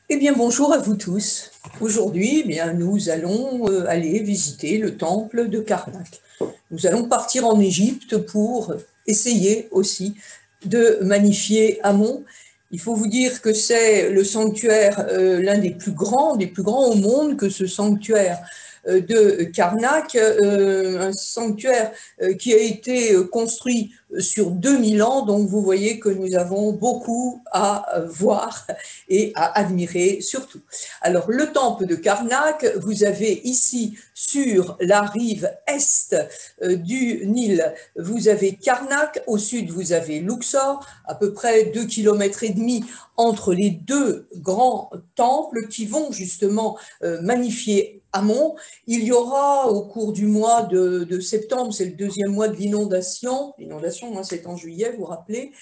Eh bien, bonjour à vous tous. Aujourd'hui, eh bien, nous allons aller visiter le temple de Karnak. Nous allons partir en Égypte pour essayer aussi de magnifier Amon. Il faut vous dire que c'est le sanctuaire, l'un des plus grands au monde, que ce sanctuaire de Karnak, un sanctuaire qui a été construit sur 2000 ans, donc vous voyez que nous avons beaucoup à voir et à admirer surtout. Alors le temple de Karnak, vous avez ici sur la rive est du Nil, vous avez Karnak, au sud vous avez Luxor, à peu près 2,5 km entre les deux grands temples qui vont justement magnifier Amon. Il y aura au cours du mois de septembre, c'est le deuxième mois de l'inondation, c'est en juillet, vous vous rappelez,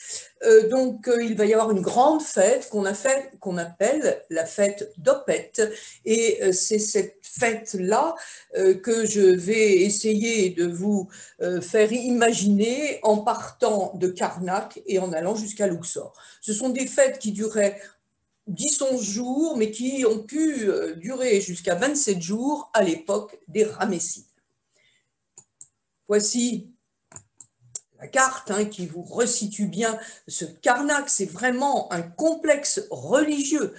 donc il va y avoir une grande fête qu'on appelle la fête d'Opet, et c'est cette fête-là que je vais essayer de vous faire imaginer en partant de Karnak et en allant jusqu'à Luxor. Ce sont des fêtes qui duraient 10-11 jours, mais qui ont pu durer jusqu'à 27 jours à l'époque des Ramessides. Voici la carte qui vous resitue bien ce Karnak. C'est vraiment un complexe religieux.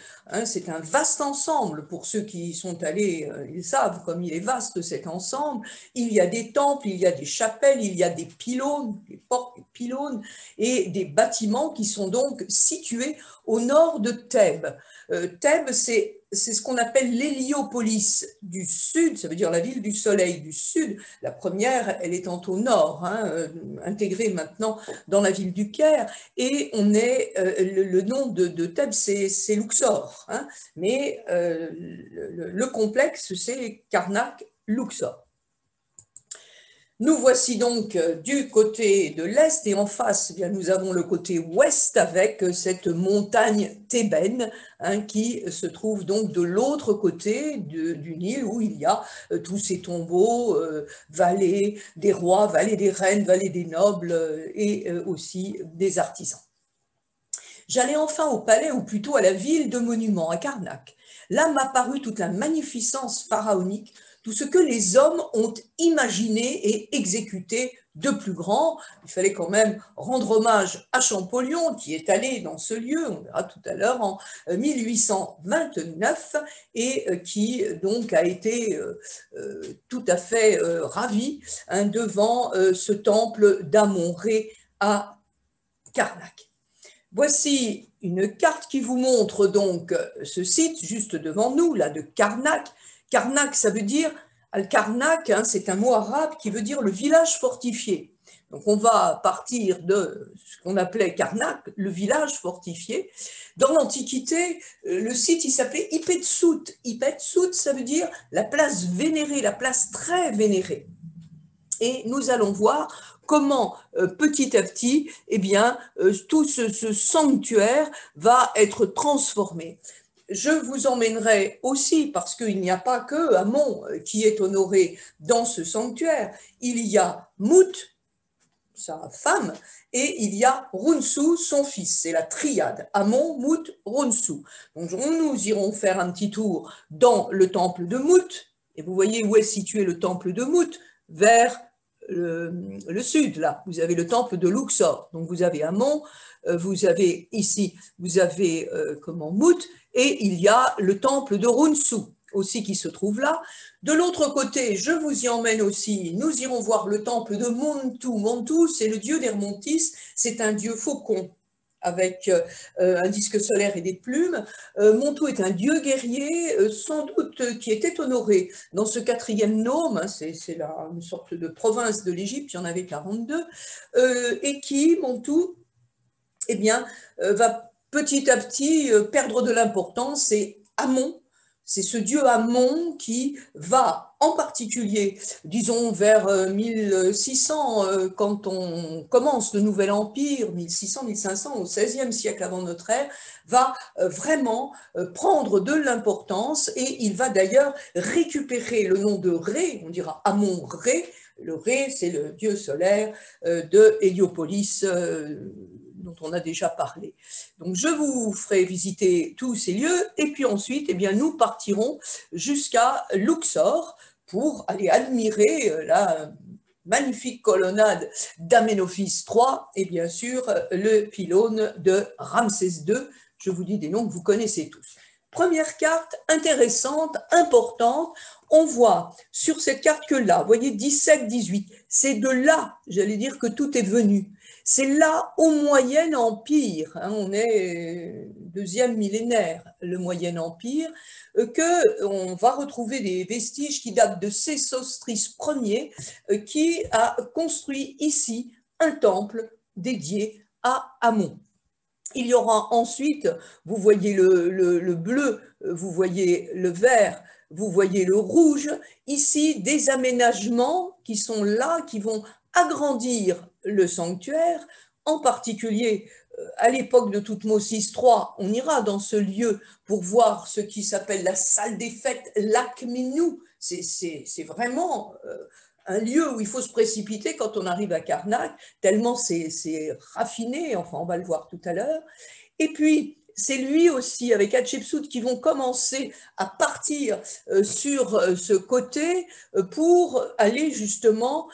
C'est un vaste ensemble. Pour ceux qui y sont allés, ils savent comme il est vaste cet ensemble. Il y a des temples, il y a des chapelles, il y a des pylônes, des portes, des pylônes, et des bâtiments qui sont donc situés au nord de Thèbes. Thèbes, c'est ce qu'on appelle l'Héliopolis du sud, ça veut dire la ville du soleil du sud. La première, elle étant au nord, intégrée maintenant dans la ville du Caire, et on est, le nom de Thèbes, c'est Luxor, mais le complexe, c'est Karnak-Luxor. Nous voici donc du côté de l'Est, et en face, eh bien, nous avons le côté ouest avec cette montagne thébaine qui se trouve donc de l'autre côté du Nil, où il y a tous ces tombeaux, vallées des rois, vallées des reines, vallées des nobles et aussi des artisans. J'allais enfin au palais, ou plutôt à la ville de monuments, à Karnak. Là m'a paru toute la magnificence pharaonique, tout ce que les hommes ont imaginé et exécuté de plus grand. Il fallait quand même rendre hommage à Champollion, qui est allé dans ce lieu, on verra tout à l'heure, en 1829, et qui donc a été tout à fait ravi devant ce temple d'Amon-Ré à Karnak. Voici une carte qui vous montre donc ce site juste devant nous, là, de Karnak. Karnak, ça veut dire, Al-Karnak, c'est un mot arabe qui veut dire le village fortifié. Donc on va partir de ce qu'on appelait Karnak, le village fortifié. Dans l'Antiquité, le site, il s'appelait Ipetsout. Ipetsout, ça veut dire la place vénérée, la place très vénérée. Et nous allons voir comment petit à petit, eh bien, tout ce sanctuaire va être transformé. Je vous emmènerai aussi, parce qu'il n'y a pas que Amon qui est honoré dans ce sanctuaire, il y a Mout, sa femme, et il y a Runsu, son fils. C'est la triade, Amon, Mout, Runsu. Donc nous irons faire un petit tour dans le temple de Mout, et vous voyez où est situé le temple de Mout, vers le sud, là, vous avez le temple de Luxor, donc vous avez Amon, vous avez ici, vous avez Mout, et il y a le temple de Runsu aussi qui se trouve là. De l'autre côté, je vous y emmène aussi, nous irons voir le temple de Montu. Montu, c'est le dieu d'Hermontis, c'est un dieu faucon avec un disque solaire et des plumes. Montu est un dieu guerrier, sans doute, qui était honoré dans ce 4e nome, c'est une sorte de province de l'Égypte, il y en avait 42, et qui, Montu, eh bien, va petit à petit perdre de l'importance. Et Amon, c'est ce dieu Amon qui va, en particulier, disons vers 1600, quand on commence le Nouvel Empire, 1600-1500, au XVIe siècle avant notre ère, va vraiment prendre de l'importance, et il va d'ailleurs récupérer le nom de Ré, on dira Amon-Ré. Le Ré, c'est le dieu solaire de Héliopolis, dont on a déjà parlé. Donc, je vous ferai visiter tous ces lieux et puis ensuite, eh bien, nous partirons jusqu'à Luxor pour aller admirer la magnifique colonnade d'Aménophis III et bien sûr le pylône de Ramsès II. Je vous dis des noms que vous connaissez tous. Première carte intéressante, importante. On voit sur cette carte que là, vous voyez 17-18, c'est de là, j'allais dire, que tout est venu. C'est là au Moyen Empire, hein, on est deuxième millénaire, le Moyen Empire, qu'on va retrouver des vestiges qui datent de Sésostris Ier, qui a construit ici un temple dédié à Amon. Il y aura ensuite, vous voyez le bleu, vous voyez le vert, vous voyez le rouge, ici des aménagements qui sont là, qui vont agrandir le sanctuaire, en particulier à l'époque de Thoutmôsis III, on ira dans ce lieu pour voir ce qui s'appelle la salle des fêtes Lac Minou, c'est vraiment un lieu où il faut se précipiter quand on arrive à Karnak, tellement c'est raffiné, enfin on va le voir tout à l'heure. Et puis, c'est lui aussi, avec Hatshepsut, qui vont commencer à partir sur ce côté pour aller justement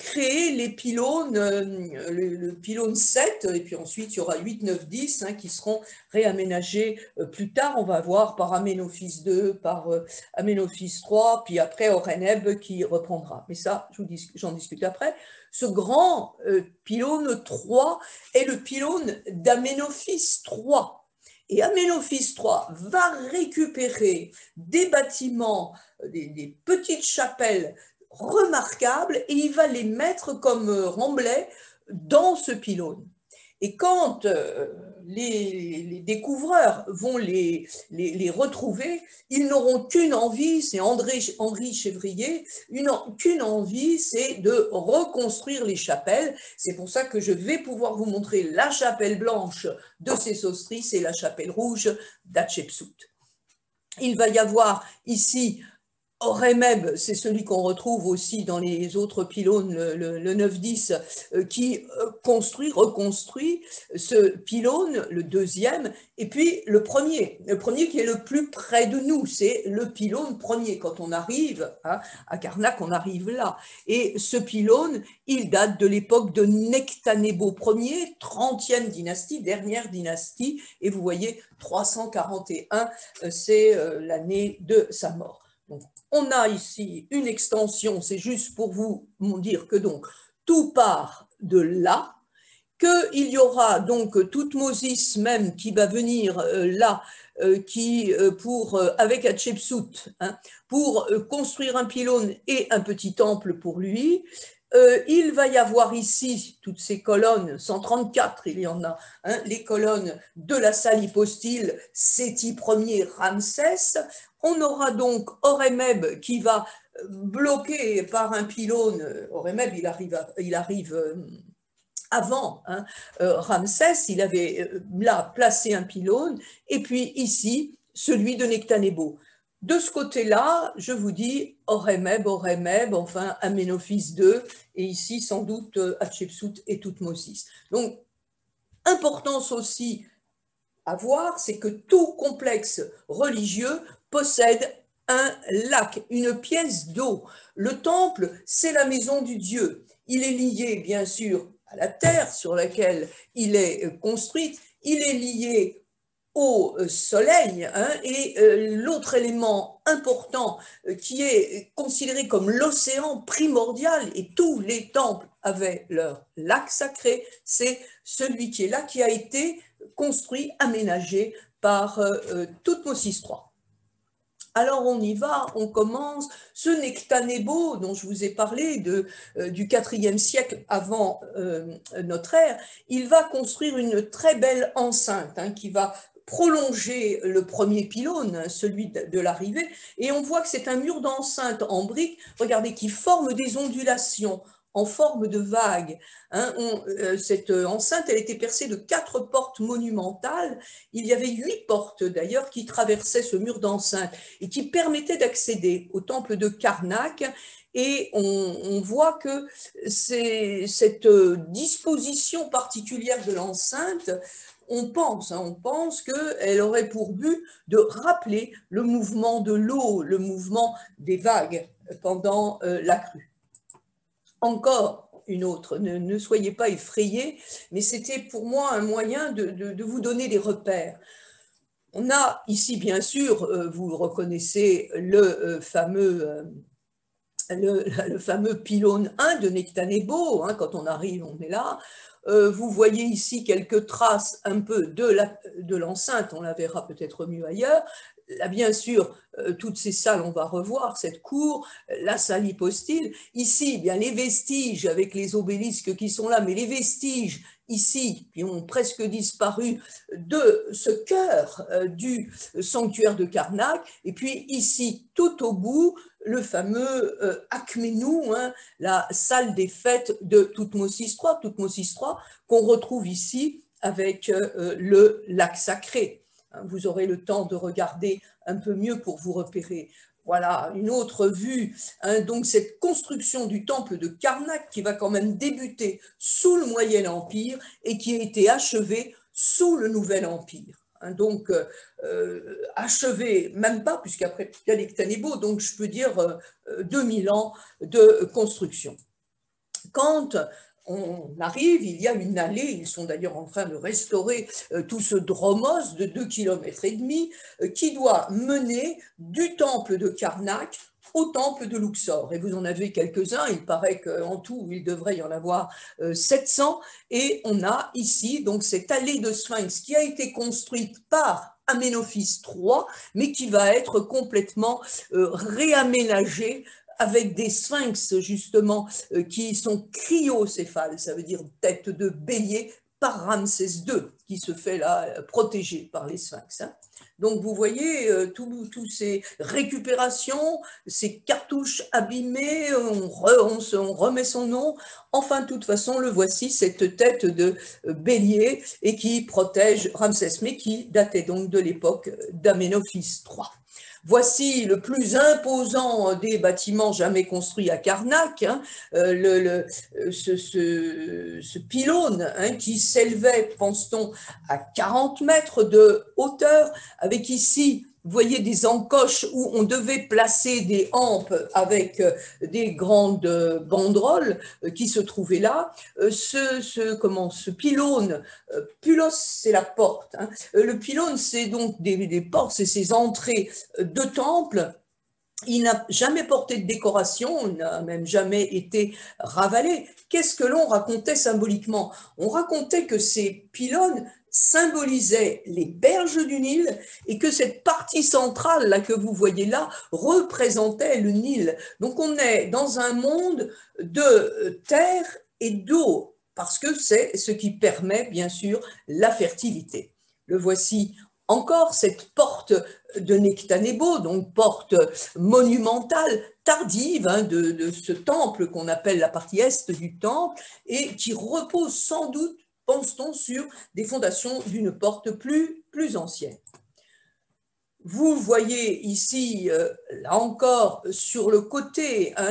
créer les pylônes, le pylône 7, et puis ensuite il y aura 8, 9, 10 qui seront réaménagés plus tard. On va voir par Aménophis II, par Aménophis III, puis après Horemheb qui reprendra. Mais ça, j'en discute après. Ce grand pylône 3 est le pylône d'Aménophis III. Et Aménophis III va récupérer des bâtiments, des petites chapelles remarquables, et il va les mettre comme remblais dans ce pylône. Et quand les découvreurs vont les retrouver, ils n'auront qu'une envie, c'est Henri Chevrier, qu'une envie, c'est de reconstruire les chapelles. C'est pour ça que je vais pouvoir vous montrer la chapelle blanche de Sésostris et la chapelle rouge d'Hatshepsut. Il va y avoir ici Horemheb, c'est celui qu'on retrouve aussi dans les autres pylônes, le 9-10, qui reconstruit ce pylône, le deuxième, et puis le premier qui est le plus près de nous, c'est le pylône premier. Quand on arrive à Karnak, on arrive là. Et ce pylône, il date de l'époque de Nectanebo Ier, 30e dynastie, dernière dynastie, et vous voyez, 341, c'est l'année de sa mort. Donc, on a ici une extension, c'est juste pour vous dire que donc tout part de là, qu'il y aura donc Thoutmôsis même qui va venir là, avec Hatshepsut, pour construire un pylône et un petit temple pour lui. Il va y avoir ici toutes ces colonnes, 134 il y en a, les colonnes de la salle hypostyle, Séti Ier Ramsès. On aura donc Horemheb qui va bloquer par un pylône. Horemheb, il arrive avant Ramsès, il avait là placé un pylône, et puis ici, celui de Nectanebo. De ce côté-là, je vous dis Horemheb, enfin Aménophis II, et ici sans doute Hatshepsut et Thoutmôsis. Donc, importance aussi à voir, c'est que tout complexe religieux possède un lac, une pièce d'eau. Le temple, c'est la maison du Dieu. Il est lié, bien sûr, à la terre sur laquelle il est construit, il est lié au soleil, et l'autre élément important qui est considéré comme l'océan primordial, et tous les temples avaient leur lac sacré, c'est celui qui est là, qui a été construit, aménagé par Thoutmôsis III. Alors on y va, on commence. Ce Nectanebo dont je vous ai parlé du IVe siècle avant notre ère, il va construire une très belle enceinte qui va prolonger le premier pylône, celui de l'arrivée, et on voit que c'est un mur d'enceinte en briques, regardez, qui forme des ondulations en forme de vague. Hein, cette enceinte, elle était percée de 4 portes monumentales. Il y avait 8 portes d'ailleurs qui traversaient ce mur d'enceinte et qui permettaient d'accéder au temple de Karnak. Et on voit que cette disposition particulière de l'enceinte, on pense qu'elle aurait pour but de rappeler le mouvement de l'eau, le mouvement des vagues pendant la crue. Encore une autre, ne soyez pas effrayés, mais c'était pour moi un moyen de vous donner des repères. On a ici, bien sûr, vous reconnaissez le fameux pylône 1 de Nectanebo, hein, quand on arrive, on est là. Vous voyez ici quelques traces un peu de l'enceinte, on la verra peut-être mieux ailleurs. Là, bien sûr, toutes ces salles, on va revoir cette cour, la salle hypostyle. Ici, bien, les vestiges avec les obélisques qui sont là, mais les vestiges ici, qui ont presque disparu, de ce cœur du sanctuaire de Karnak. Et puis ici, tout au bout, le fameux Akmenou, hein, la salle des fêtes de Toutmosis III, qu'on retrouve ici avec le lac sacré. Vous aurez le temps de regarder un peu mieux pour vous repérer. Voilà, une autre vue, hein, donc cette construction du temple de Karnak qui va quand même débuter sous le Moyen Empire et qui a été achevée sous le Nouvel Empire. Hein, donc, achevé, même pas, puisqu'après il y a les Nectanebo, donc je peux dire 2000 ans de construction. Quand on arrive, il y a une allée, ils sont d'ailleurs en train de restaurer tout ce dromos de 2,5 km qui doit mener du temple de Karnak au temple de Luxor. Et vous en avez quelques-uns, il paraît qu'en tout, il devrait y en avoir 700. Et on a ici donc cette allée de Sphinx qui a été construite par Aménophis III, mais qui va être complètement réaménagée avec des sphinx justement qui sont cryocéphales, ça veut dire tête de bélier, par Ramsès II, qui se fait là protégé par les sphinx. Hein. Donc vous voyez, toutes ces récupérations, ces cartouches abîmées, on remet son nom. Enfin, de toute façon, le voici, cette tête de bélier et qui protège Ramsès, mais qui datait donc de l'époque d'Aménophis III. Voici le plus imposant des bâtiments jamais construits à Karnak, hein, ce pylône hein, qui s'élevait, pense-t-on, à 40 mètres de hauteur, avec ici, vous voyez, des encoches où on devait placer des hampes avec des grandes banderoles qui se trouvaient là. Ce pylône, pylos, c'est la porte. Hein. Le pylône, c'est donc des portes, c'est ces entrées de temple. Il n'a jamais porté de décoration, il n'a même jamais été ravalé. Qu'est-ce que l'on racontait symboliquement? On racontait que ces pylônes symbolisaient les berges du Nil et que cette partie centrale là que vous voyez là représentait le Nil. Donc on est dans un monde de terre et d'eau parce que c'est ce qui permet bien sûr la fertilité. Le voici encore, cette porte de Nectanebo, donc porte monumentale, tardive hein, de ce temple qu'on appelle la partie est du temple et qui repose sans doute, pense-t-on, sur des fondations d'une porte plus ancienne. Vous voyez ici, là encore, sur le côté, hein,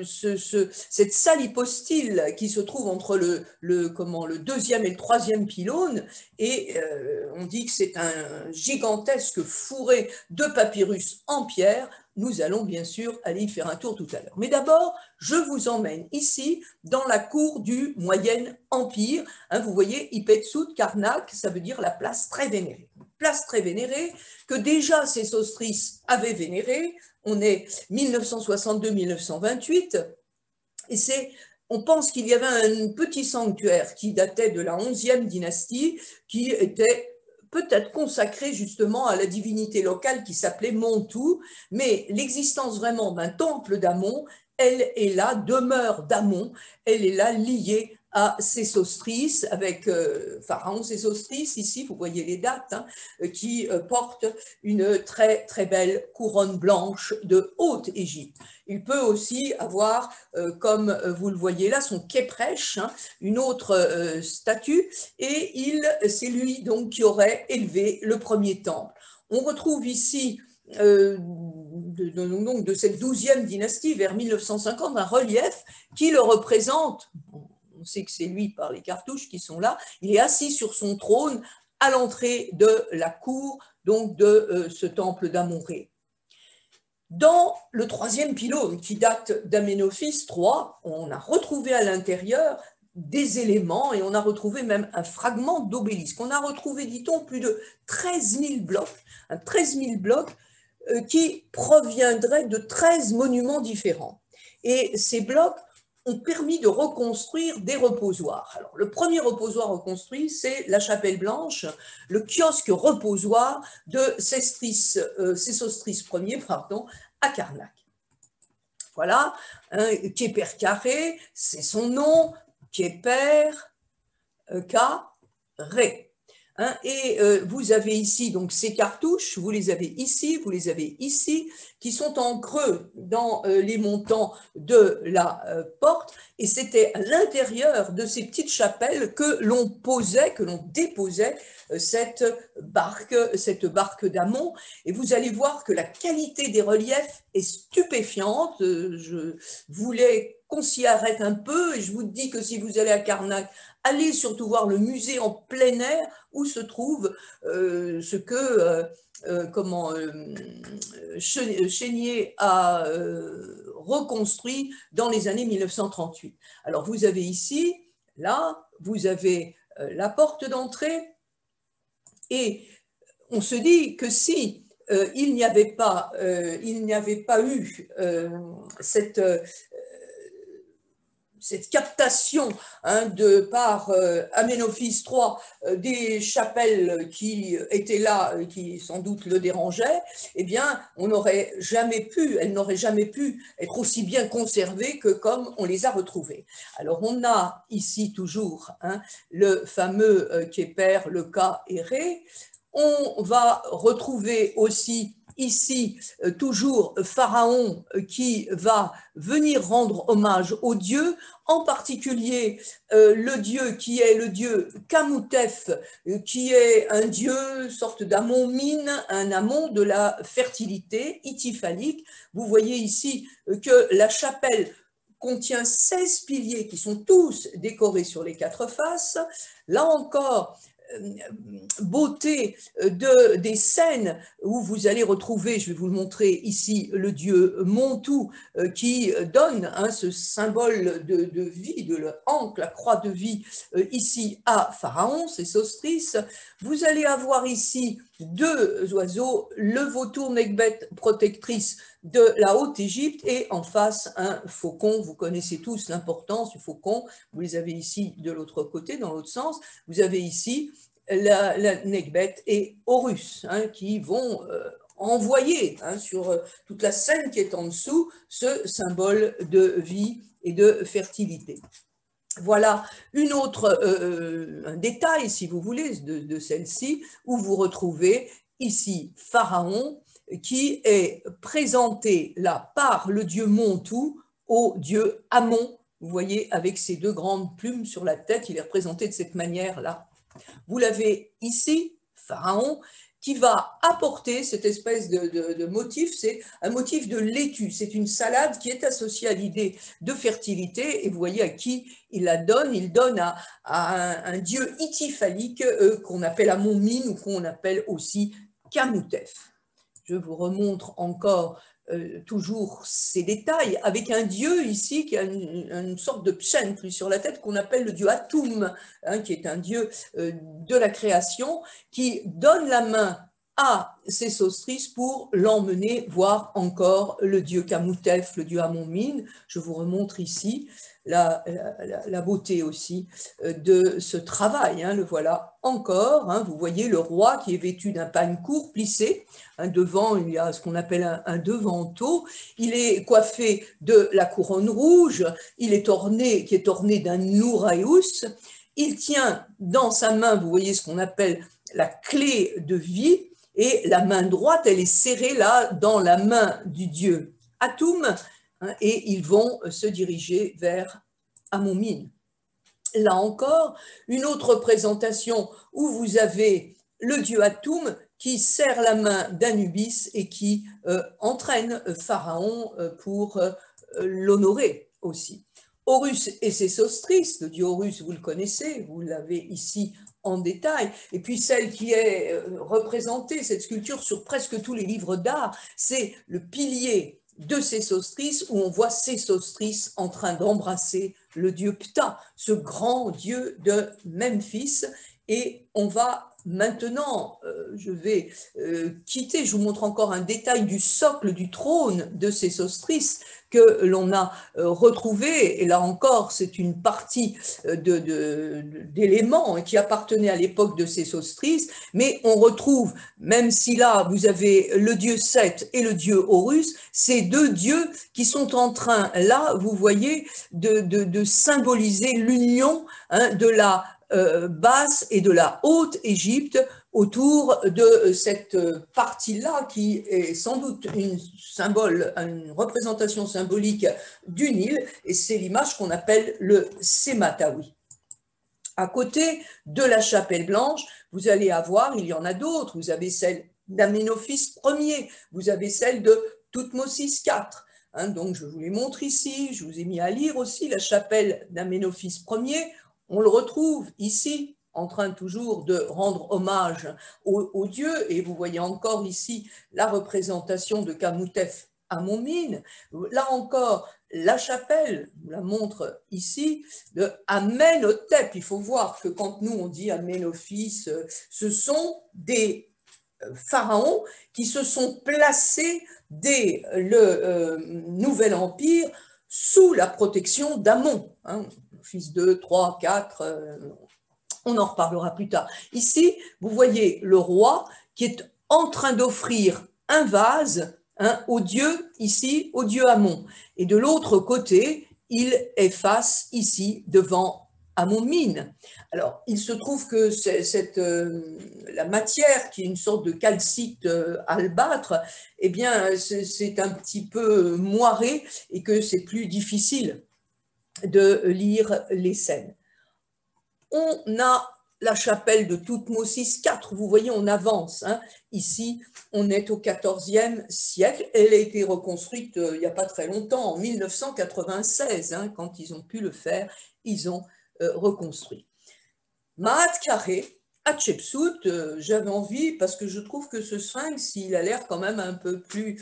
cette salle hypostyle qui se trouve entre le deuxième et le troisième pylône, et on dit que c'est un gigantesque fourré de papyrus en pierre. Nous allons bien sûr aller y faire un tour tout à l'heure. Mais d'abord, je vous emmène ici dans la cour du Moyen Empire. Hein, vous voyez, Ipetsut Karnak, ça veut dire la place très vénérée. Place très vénérée que déjà Sésostris avait vénérée. On est 1962-1928 et on pense qu'il y avait un petit sanctuaire qui datait de la 11e dynastie qui était peut-être consacré justement à la divinité locale qui s'appelait Montou, mais l'existence vraiment d'un temple d'Amon, elle est là, demeure d'Amon, elle est là liée à Sésostris, avec Pharaon Sésostris, ici vous voyez les dates, hein, qui porte une très très belle couronne blanche de Haute-Égypte. Il peut aussi avoir, comme vous le voyez là, son Képrèche, hein, une autre statue, et c'est lui donc qui aurait élevé le premier temple. On retrouve ici de cette 12e dynastie, vers 1950, un relief qui le représente. On sait que c'est lui par les cartouches qui sont là. Il est assis sur son trône à l'entrée de la cour donc de ce temple d'Amon-Ré. Dans le 3e pylône, qui date d'Aménophis III, on a retrouvé à l'intérieur des éléments, et on a retrouvé même un fragment d'obélisque. On a retrouvé, dit-on, plus de 13 000 blocs, 13 000 blocs qui proviendraient de 13 monuments différents. Et ces blocs ont permis de reconstruire des reposoirs. Alors, le premier reposoir reconstruit, c'est la Chapelle Blanche, le kiosque reposoir de Sésostris Ier, à Karnak. Voilà, Képer carré, c'est son nom, Képer carré. Hein, et vous avez ici donc ces cartouches, vous les avez ici, vous les avez ici, qui sont en creux dans les montants de la porte, et c'était à l'intérieur de ces petites chapelles que l'on posait, que l'on déposait cette barque d'Amon, et vous allez voir que la qualité des reliefs est stupéfiante. Je voulais qu'on s'y arrête un peu, et je vous dis que si vous allez à Karnak, allez surtout voir le musée en plein air où se trouve ce que Chénier a reconstruit dans les années 1938. Alors vous avez ici, là, vous avez la porte d'entrée, et on se dit que si il n'y avait pas eu cette captation de par Aménophis III des chapelles qui étaient là, qui sans doute le dérangeaient, eh bien, elles n'auraient jamais pu être aussi bien conservées que comme on les a retrouvées. Alors, on a ici toujours le fameux Képer, le Ka et Ré. On va retrouver aussi ici toujours Pharaon qui va venir rendre hommage aux dieux, en particulier le dieu qui est le dieu Kamoutef, qui est un dieu, sorte d'Amon-Mine, un Amon de la fertilité ityphalique. Vous voyez ici que la chapelle contient 16 piliers qui sont tous décorés sur les 4 faces. Là encore, beauté des scènes où vous allez retrouver, je vais vous le montrer ici, le dieu Montou qui donne ce symbole de vie, de l'ancre, la croix de vie ici à Pharaon, Sésostris. Vous allez avoir ici 2 oiseaux, le vautour Nekhbet protectrice de la Haute-Égypte, et en face un faucon. Vous connaissez tous l'importance du faucon, vous les avez ici de l'autre côté, dans l'autre sens. Vous avez ici la Nekhbet et Horus qui vont envoyer sur toute la scène qui est en dessous ce symbole de vie et de fertilité. Voilà un détail, si vous voulez, de celle-ci, où vous retrouvez ici Pharaon qui est présenté là par le dieu Montou au dieu Amon. Vous voyez, avec ses 2 grandes plumes sur la tête, il est représenté de cette manière-là. Vous l'avez ici, Pharaon, qui va apporter cette espèce de motif, c'est un motif de laitue, c'est une salade qui est associée à l'idée de fertilité, et vous voyez à qui il la donne. Il donne à un dieu ityphalique qu'on appelle Amon-Mine, ou qu'on appelle aussi Kamoutef. Je vous remontre encore toujours ces détails, avec un dieu ici qui a une sorte de pshent sur la tête qu'on appelle le dieu Atum, qui est un dieu de la création, qui donne la main à Sésostris pour l'emmener voir encore le dieu Kamoutef, le dieu Amon-Mine. Je vous remontre ici la beauté aussi de ce travail, le voilà encore, hein, vous voyez le roi qui est vêtu d'un pagne court plissé, hein, devant il y a ce qu'on appelle un devanteau, il est coiffé de la couronne rouge, qui est orné d'un nouraïus, il tient dans sa main, vous voyez ce qu'on appelle la clé de vie, et la main droite, elle est serrée là dans la main du dieu Atum, hein, et ils vont se diriger vers Amon-Min. Là encore, une autre représentation où vous avez le dieu Atum qui serre la main d'Anubis et qui entraîne Pharaon pour l'honorer aussi. Horus et Sésostris, le dieu Horus, vous le connaissez, vous l'avez ici en détail, et puis celle qui est représentée, cette sculpture, sur presque tous les livres d'art, c'est le pilier de Sésostris, où on voit Sésostris en train d'embrasser le dieu Ptah, ce grand dieu de Memphis, et on va maintenant, je vais quitter, je vous montre encore un détail du socle du trône de Sésostris que l'on a retrouvé, et là encore c'est une partie d'éléments qui appartenaient à l'époque de Sésostris, mais on retrouve, même si là vous avez le dieu Seth et le dieu Horus, ces deux dieux qui sont en train, là vous voyez, de symboliser l'union, hein, de la basse et de la haute Égypte autour de cette partie-là qui est sans doute une représentation symbolique du Nil, et c'est l'image qu'on appelle le Sématawi. À côté de la chapelle blanche, vous allez avoir, il y en a d'autres, vous avez celle d'Aménophis Ier, vous avez celle de Thoutmosis IV. Hein, donc je vous les montre ici, je vous ai mis à lire aussi la chapelle d'Aménophis Ier. On le retrouve ici, en train toujours de rendre hommage aux dieux, et vous voyez encore ici la représentation de Kamutef Amon-Min. Là encore, la chapelle, je vous la montre ici, de Amenhotep. Il faut voir que quand nous on dit Aménophis, ce sont des pharaons qui se sont placés dès le Nouvel Empire sous la protection d'Amon, hein, fils 2, 3, 4, on en reparlera plus tard. Ici, vous voyez le roi qui est en train d'offrir un vase, hein, au dieu, ici, au dieu Amon. Et de l'autre côté, il est face ici devant Amon-Min. Alors, il se trouve que la matière, qui est une sorte de calcite albâtre, eh bien, c'est un petit peu moiré et que c'est plus difficile de lire les scènes. On a la chapelle de Thoutmosis IV, vous voyez, on avance, hein. Ici, on est au XIVe siècle, elle a été reconstruite il n'y a pas très longtemps, en 1996, hein, quand ils ont pu le faire, ils ont reconstruit. Maat Carré, Hatshepsut, j'avais envie, parce que je trouve que ce sphinx, il a l'air quand même un peu plus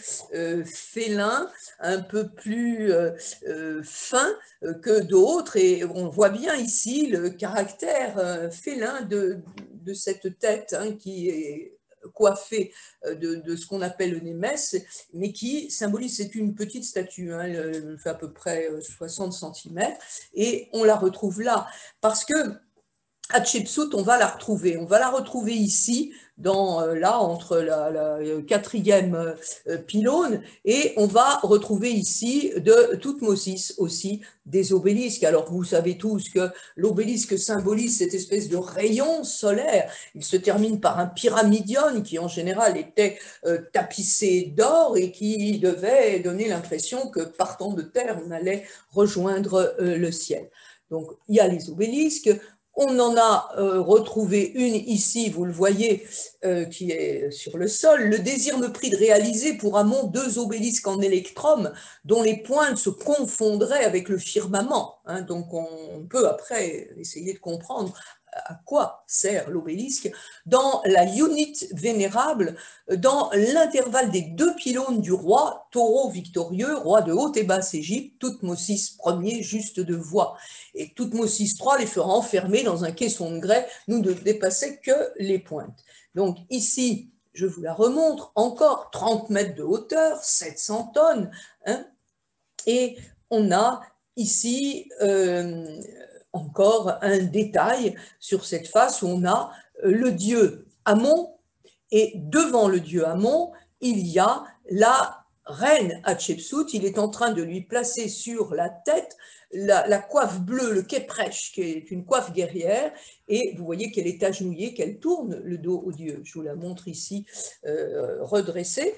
félin, un peu plus fin que d'autres, et on voit bien ici le caractère félin de cette tête, hein, qui est coiffée de ce qu'on appelle le némès, mais qui symbolise, c'est une petite statue, hein, elle fait à peu près 60 cm, et on la retrouve là, parce que Hatshepsut, on va la retrouver ici, là, entre la quatrième pylône, et on va retrouver ici de Thoutmosis aussi des obélisques. Alors vous savez tous que l'obélisque symbolise cette espèce de rayon solaire. Il se termine par un pyramidion qui en général était tapissé d'or et qui devait donner l'impression que partant de terre, on allait rejoindre le ciel. Donc il y a les obélisques. On en a retrouvé une ici, vous le voyez, qui est sur le sol. Le désir me prit de réaliser pour Amon 2 obélisques en électrum dont les pointes se confondraient avec le firmament. Hein, donc on peut après essayer de comprendre à quoi sert l'obélisque. Dans la Yunit vénérable, dans l'intervalle des 2 pylônes du roi, taureau victorieux, roi de haute et basse Égypte, Thoutmosis Ier, juste de voix. Et Thoutmosis III les fera enfermer dans un caisson de grès, nous ne dépassaient que les pointes. Donc ici, je vous la remontre, encore 30 mètres de hauteur, 700 tonnes, hein, et on a ici encore un détail sur cette face où on a le dieu Amon, et devant le dieu Amon, il y a la reine Hatshepsut. Il est en train de lui placer sur la tête la coiffe bleue, le kepresh, qui est une coiffe guerrière, et vous voyez qu'elle est agenouillée, qu'elle tourne le dos au dieu. Je vous la montre ici redressée.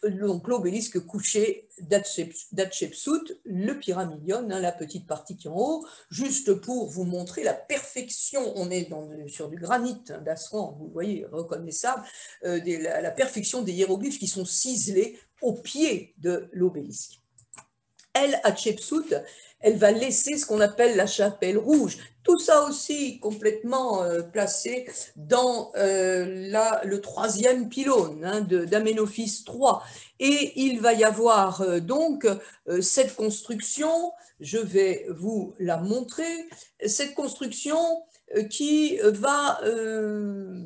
Donc l'obélisque couché d'Hatshepsut, le pyramidion, la petite partie qui est en haut, juste pour vous montrer la perfection. On est sur du granit d'Aswan, vous voyez, reconnaissable, la perfection des hiéroglyphes qui sont ciselés au pied de l'obélisque. Elle, Hatshepsut, elle va laisser ce qu'on appelle la chapelle rouge. Tout ça aussi complètement placé dans le troisième pylône d'Amenophis III. Et il va y avoir donc cette construction, je vais vous la montrer, cette construction qui va,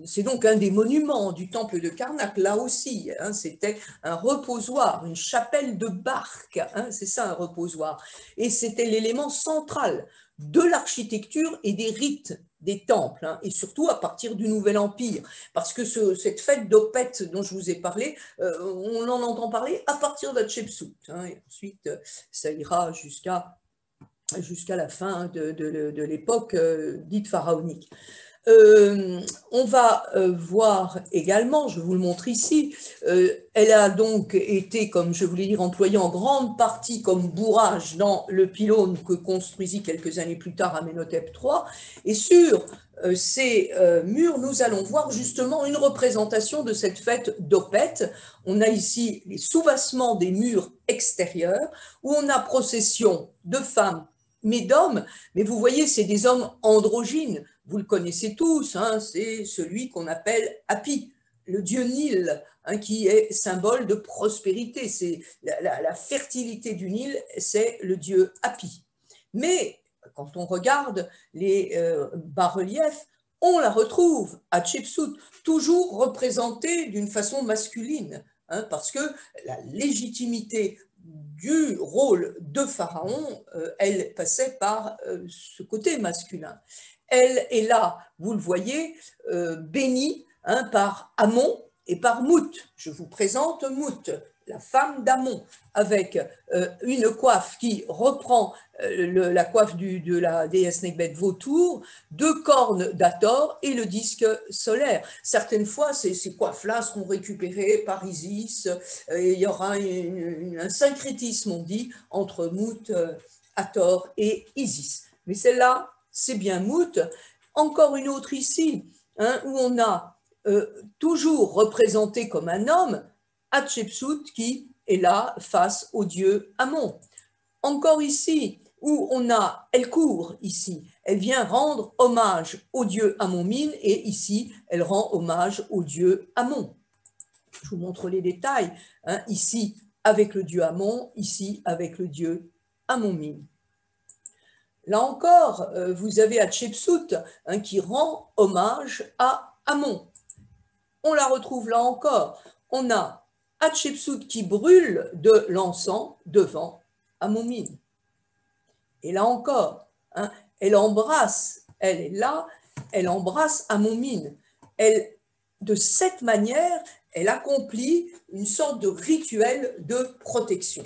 c'est donc un des monuments du temple de Karnak, là aussi, c'était un reposoir, une chapelle de barque, c'est ça un reposoir, et c'était l'élément central de l'architecture et des rites des temples, et surtout à partir du Nouvel Empire, parce que cette fête d'Opet dont je vous ai parlé, on en entend parler à partir d'Hatshepsut, et ensuite ça ira jusqu'à la fin de l'époque dite pharaonique. On va voir également, je vous le montre ici, elle a donc été, comme je voulais dire, employée en grande partie comme bourrage dans le pylône que construisit quelques années plus tard Amenhotep III, et sur ces murs, nous allons voir justement une représentation de cette fête d'Opet. On a ici les soubassements des murs extérieurs, où on a procession de femmes mais d'hommes, mais vous voyez, c'est des hommes androgynes. Vous le connaissez tous, c'est celui qu'on appelle Hapi, le dieu Nil, qui est symbole de prospérité. C'est la fertilité du Nil, c'est le dieu Hapi. Mais quand on regarde les bas-reliefs, on la retrouve, Hatshepsut, toujours représentée d'une façon masculine, parce que la légitimité du rôle de pharaon, elle passait par ce côté masculin. Elle est là, vous le voyez, bénie par Amon et par Mout. Je vous présente Mout, la femme d'Amon, avec une coiffe qui reprend la coiffe de la déesse Nekhbet Vautour, deux cornes d'Hathor et le disque solaire. Certaines fois, ces coiffes-là seront récupérées par Isis, et il y aura un syncrétisme, on dit, entre Mout, Hathor et Isis. Mais celle-là, c'est bien Mout. Encore une autre ici, où on a toujours représenté comme un homme, Hatshepsut qui est là face au dieu Amon. Encore ici, où on a, elle court ici, elle vient rendre hommage au dieu Amon-Min, et ici, elle rend hommage au dieu Amon. Je vous montre les détails, ici avec le dieu Amon, ici avec le dieu Amon-Min. Là encore, vous avez Hatshepsut qui rend hommage à Amon. On la retrouve là encore. On a Hatshepsut qui brûle de l'encens devant Amon-Min. Et là encore, elle embrasse, elle est là, elle embrasse Amon-Min. De cette manière, elle accomplit une sorte de rituel de protection.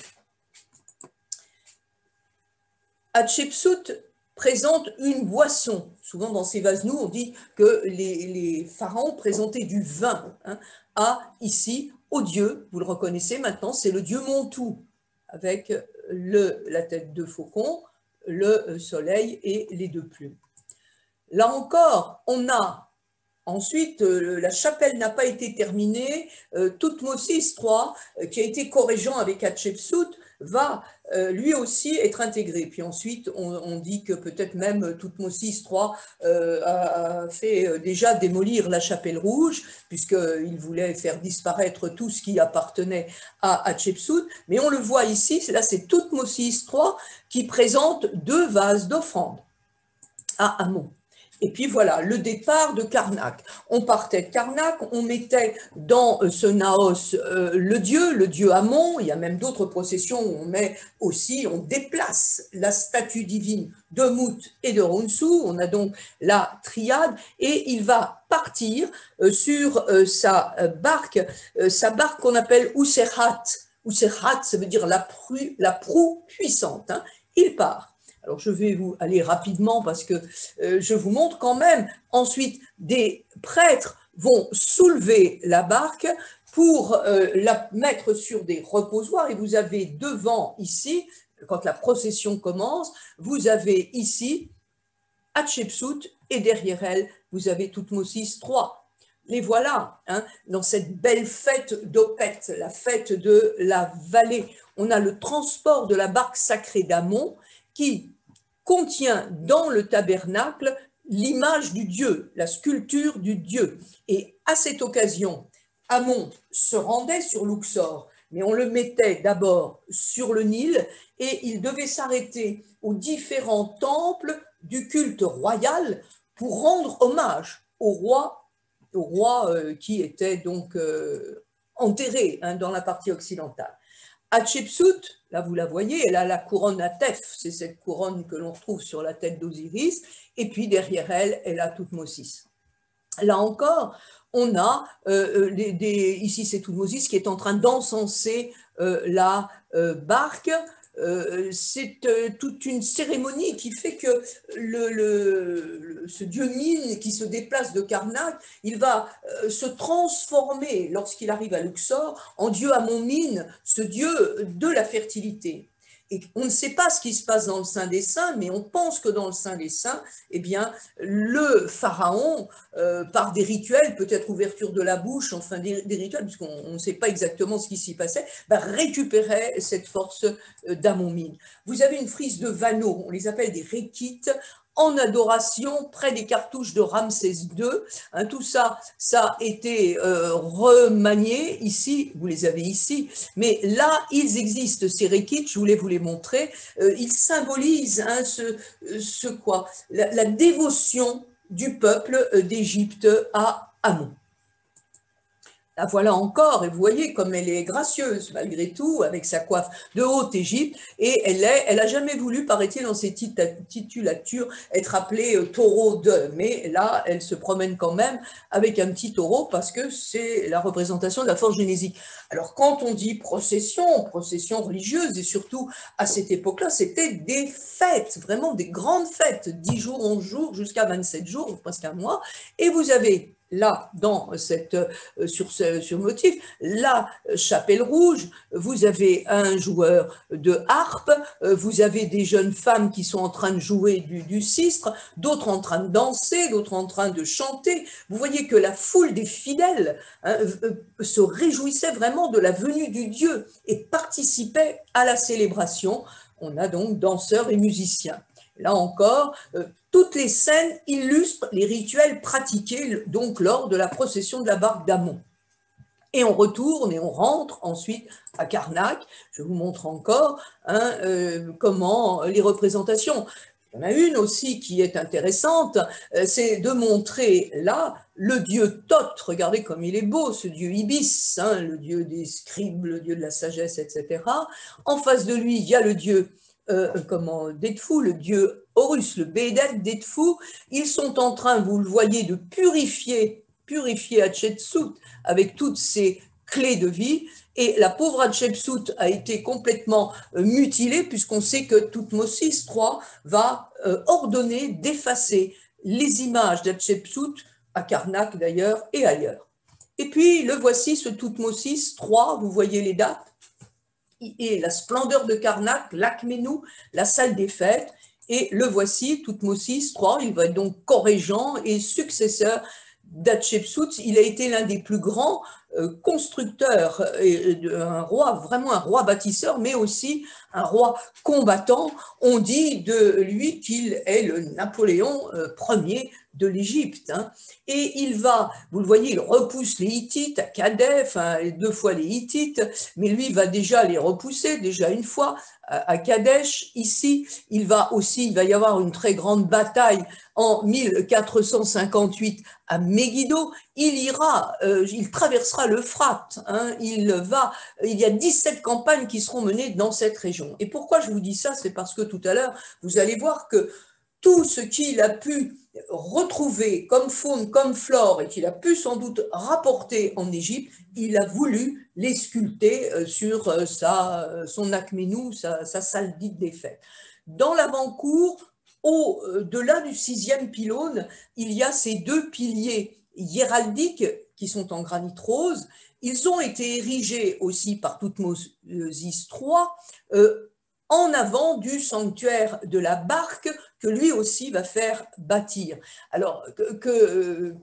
Hatshepsut présente une boisson. Souvent dans ces vases, nous, on dit que les pharaons présentaient du vin ici, au dieu, vous le reconnaissez maintenant, c'est le dieu Montou, avec la tête de faucon, le soleil et les deux plumes. Là encore, on a ensuite, la chapelle n'a pas été terminée, Thoutmôsis III, qui a été corrigeant avec Hatshepsut, va lui aussi être intégré. Puis ensuite, on dit que peut-être même Thoutmôsis III a fait déjà démolir la chapelle rouge, puisqu'il voulait faire disparaître tout ce qui appartenait à Hatshepsut. Mais on le voit ici, là c'est Thoutmôsis III qui présente deux vases d'offrande à Amon. Et puis voilà, le départ de Karnak. On partait de Karnak, on mettait dans ce naos le dieu Amon. Il y a même d'autres processions où on met aussi, on déplace la statue divine de Mout et de Ronsu. On a donc la triade et il va partir sur sa barque qu'on appelle Userhat. Userhat, ça veut dire la proue puissante. Hein. Il part. Alors, je vais vous aller rapidement parce que je vous montre quand même. Ensuite, des prêtres vont soulever la barque pour la mettre sur des reposoirs. Et vous avez devant ici, quand la procession commence, vous avez ici Hatshepsut et derrière elle, vous avez Thoutmôsis III. Les voilà, hein, dans cette belle fête d'Opet, la fête de la vallée. On a le transport de la barque sacrée d'Amon qui contient dans le tabernacle l'image du dieu, la sculpture du dieu. Et à cette occasion, Amon se rendait sur Luxor, mais on le mettait d'abord sur le Nil et il devait s'arrêter aux différents temples du culte royal pour rendre hommage au roi qui était donc enterré hein, dans la partie occidentale. Hatshepsut, là vous la voyez, elle a la couronne Atef, c'est cette couronne que l'on retrouve sur la tête d'Osiris, et puis derrière elle, elle a Thoutmôsis. Là encore, on a, ici c'est Thoutmôsis qui est en train d'encenser la barque. C'est toute une cérémonie qui fait que ce dieu Min qui se déplace de Karnak, il va se transformer lorsqu'il arrive à Luxor en dieu Amon-Min, ce dieu de la fertilité. Et on ne sait pas ce qui se passe dans le Saint des Saints, mais on pense que dans le Saint des Saints, eh bien, le pharaon, par des rituels, peut-être ouverture de la bouche, enfin des rituels, puisqu'on ne sait pas exactement ce qui s'y passait, récupérait cette force d'Amon-Min. Vous avez une frise de Vanneau, on les appelle des rékites, en adoration près des cartouches de Ramsès II. Hein, tout ça, ça a été remanié ici, vous les avez ici, mais là, ils existent, ces rékites, je voulais vous les montrer. Ils symbolisent hein, la dévotion du peuple d'Égypte à Amon. La voilà encore, et vous voyez comme elle est gracieuse, malgré tout, avec sa coiffe de Haute-Égypte, et elle n'a jamais voulu, paraît-il, dans ses titulatures, être appelée taureau de, mais là, elle se promène quand même avec un petit taureau, parce que c'est la représentation de la force génésique. Alors, quand on dit procession religieuse, et surtout à cette époque-là, c'était des fêtes, vraiment des grandes fêtes, 10 jours, 11 jours, jusqu'à 27 jours, presque un mois, et vous avez là, sur ce motif, la chapelle rouge, vous avez un joueur de harpe, vous avez des jeunes femmes qui sont en train de jouer du sistre, d'autres en train de danser, d'autres en train de chanter. Vous voyez que la foule des fidèles hein, se réjouissait vraiment de la venue du Dieu et participait à la célébration. On a donc danseurs et musiciens. Là encore, toutes les scènes illustrent les rituels pratiqués donc lors de la procession de la barque d'Amon. Et on retourne et on rentre ensuite à Karnak. Je vous montre encore hein, comment les représentations. Il y en a une aussi qui est intéressante, c'est de montrer là le dieu Thoth. Regardez comme il est beau, ce dieu Ibis, hein, le dieu des scribes, le dieu de la sagesse, etc. En face de lui, il y a le dieu Detfu, le dieu Horus, le Bédet Detfu. Ils sont en train, vous le voyez, de purifier Hatshepsut avec toutes ses clés de vie. Et la pauvre Hatshepsut a été complètement mutilée puisqu'on sait que Thoutmôsis III va ordonner d'effacer les images d'Hatshepsut à Karnak d'ailleurs et ailleurs. Et puis le voici, ce Thoutmôsis III, vous voyez les dates, et la splendeur de Karnak, l'Akhénou, la salle des fêtes, et le voici, Thoutmôsis III, il va être donc corrégent et successeur d'Hatshepsut. Il a été l'un des plus grands constructeur, et un roi, vraiment un roi bâtisseur, mais aussi un roi combattant. On dit de lui qu'il est le Napoléon Ier de l'Égypte. Hein. Et il va, vous le voyez, il repousse les Hittites à Kadès, enfin 2 fois les Hittites, mais lui il va déjà les repousser, déjà une fois à Kadesh. Ici, il va y avoir une très grande bataille en 1458 à Megiddo. Il traversera l'Euphrate. Hein, il y a 17 campagnes qui seront menées dans cette région. Et pourquoi je vous dis ça? C'est parce que tout à l'heure, vous allez voir que tout ce qu'il a pu retrouver comme faune, comme flore, et qu'il a pu sans doute rapporter en Égypte, il a voulu les sculpter sur son Akhénou, sa salle dite des fêtes. Dans l'avant-cour, au-delà du 6e pylône, il y a ces 2 piliers hiéraldiques qui sont en granit rose. Ils ont été érigés aussi par Thoutmose III en avant du sanctuaire de la Barque que lui aussi va faire bâtir. Alors, que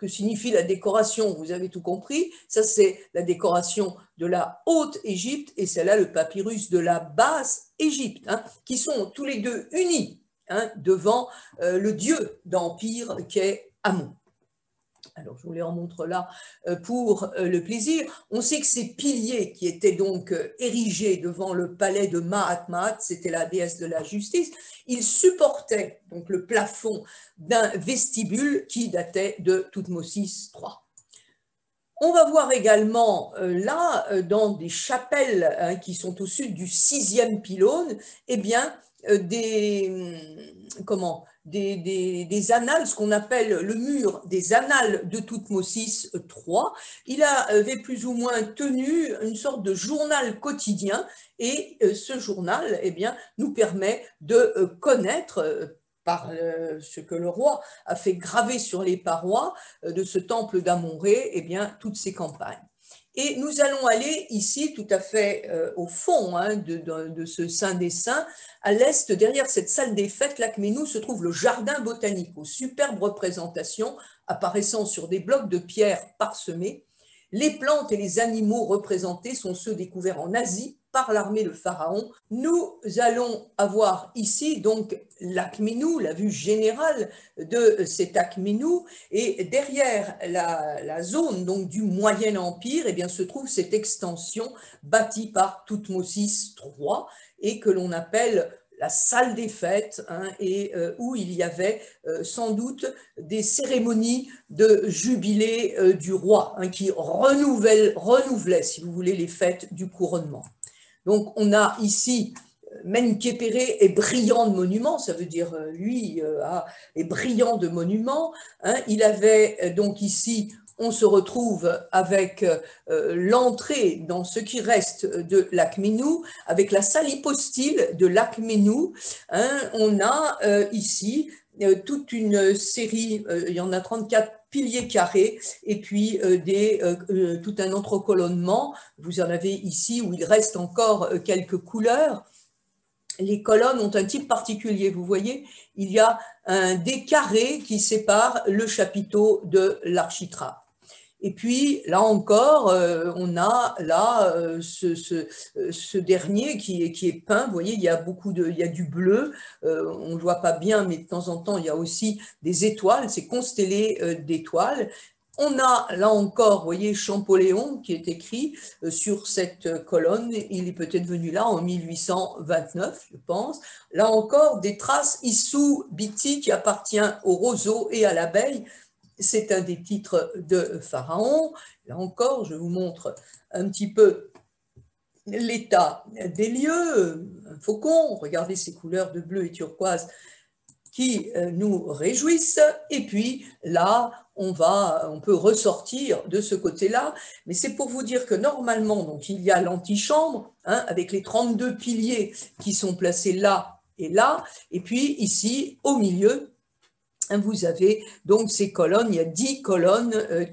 signifie la décoration? Vous avez tout compris. Ça, c'est la décoration de la Haute-Égypte et c'est là le papyrus de la Basse-Égypte, hein, qui sont tous les deux unis hein, devant le dieu d'empire qu'est Amon. Alors, je vous les remontre là pour le plaisir. On sait que ces piliers qui étaient donc érigés devant le palais de Maat, c'était la déesse de la justice, ils supportaient donc le plafond d'un vestibule qui datait de Thoutmose III. On va voir également là, dans des chapelles hein, qui sont au sud du 6e pylône, eh bien, des annales, ce qu'on appelle le mur des annales de Thoutmose III. Il avait plus ou moins tenu une sorte de journal quotidien et ce journal eh bien, nous permet de connaître par ce que le roi a fait graver sur les parois de ce temple d'Amon-Ré, eh bien, toutes ces campagnes. Et nous allons aller ici tout à fait au fond hein, de ce Saint des Saints. À l'est, derrière cette salle des fêtes, l'Akhénou, se trouve le jardin botanique aux superbes représentations apparaissant sur des blocs de pierre parsemés. Les plantes et les animaux représentés sont ceux découverts en Asie par l'armée de Pharaon. Nous allons avoir ici donc l'Akhénou, la vue générale de cet Akhénou, et derrière la zone donc du Moyen Empire, eh bien, se trouve cette extension bâtie par Thoutmose III et que l'on appelle la salle des fêtes, hein, et où il y avait sans doute des cérémonies de jubilé du roi, hein, qui renouvelaient, si vous voulez, les fêtes du couronnement. Donc on a ici Menkhéperrê est brillant de monuments, ça veut dire lui est brillant de monuments. Hein, il avait donc ici, on se retrouve avec l'entrée dans ce qui reste de l'Akhénou, avec la salle hypostyle de l'Akhénou. Hein, on a ici toute une série, il y en a 34 piliers carrés et puis tout un entrecolonnement. Vous en avez ici où il reste encore quelques couleurs. Les colonnes ont un type particulier, vous voyez, il y a des carrés qui séparent le chapiteau de l'architrave. Et puis, là encore, on a là ce dernier qui est peint. Vous voyez, il y a du bleu. On ne le voit pas bien, mais de temps en temps, il y a aussi des étoiles. C'est constellé d'étoiles. On a là encore, vous voyez, Champollion qui est écrit sur cette colonne. Il est peut-être venu là en 1829, je pense. Là encore, des traces Issou Biti qui appartient au roseau et à l'abeille. C'est un des titres de Pharaon. Là encore, je vous montre un petit peu l'état des lieux. Un faucon, regardez ces couleurs de bleu et turquoise qui nous réjouissent. Et puis là, on peut ressortir de ce côté-là. Mais c'est pour vous dire que normalement, donc, il y a l'antichambre, hein, avec les 32 piliers qui sont placés là et là. Et puis ici, au milieu, vous avez donc ces colonnes, il y a 10 colonnes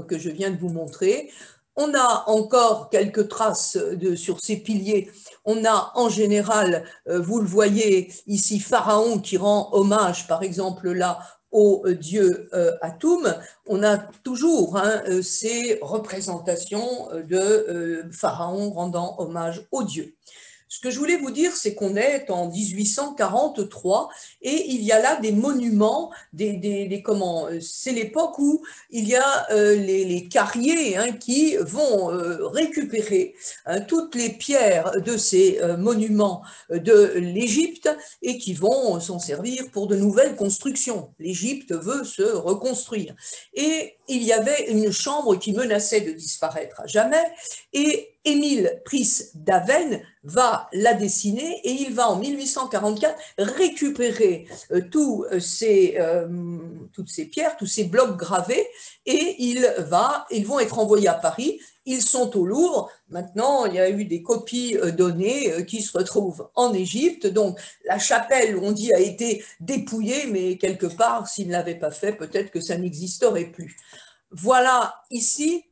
que je viens de vous montrer. On a encore quelques traces sur ces piliers. On a en général, vous le voyez ici, Pharaon qui rend hommage, par exemple là, au dieu Atum, on a toujours ces représentations de pharaons rendant hommage aux dieux. Ce que je voulais vous dire, c'est qu'on est en 1843 et il y a là des monuments, c'est l'époque où il y a les carriers qui vont récupérer toutes les pierres de ces monuments de l'Égypte et qui vont s'en servir pour de nouvelles constructions. L'Égypte veut se reconstruire. Et il y avait une chambre qui menaçait de disparaître à jamais et Émile Pryce d'Aven va la dessiner et il va en 1844 récupérer toutes ces pierres, tous ces blocs gravés et ils vont être envoyés à Paris. Ils sont au Louvre. Maintenant, il y a eu des copies données qui se retrouvent en Égypte. Donc, la chapelle, on dit, a été dépouillée, mais quelque part, s'ils ne l'avaient pas fait, peut-être que ça n'existerait plus. Voilà ici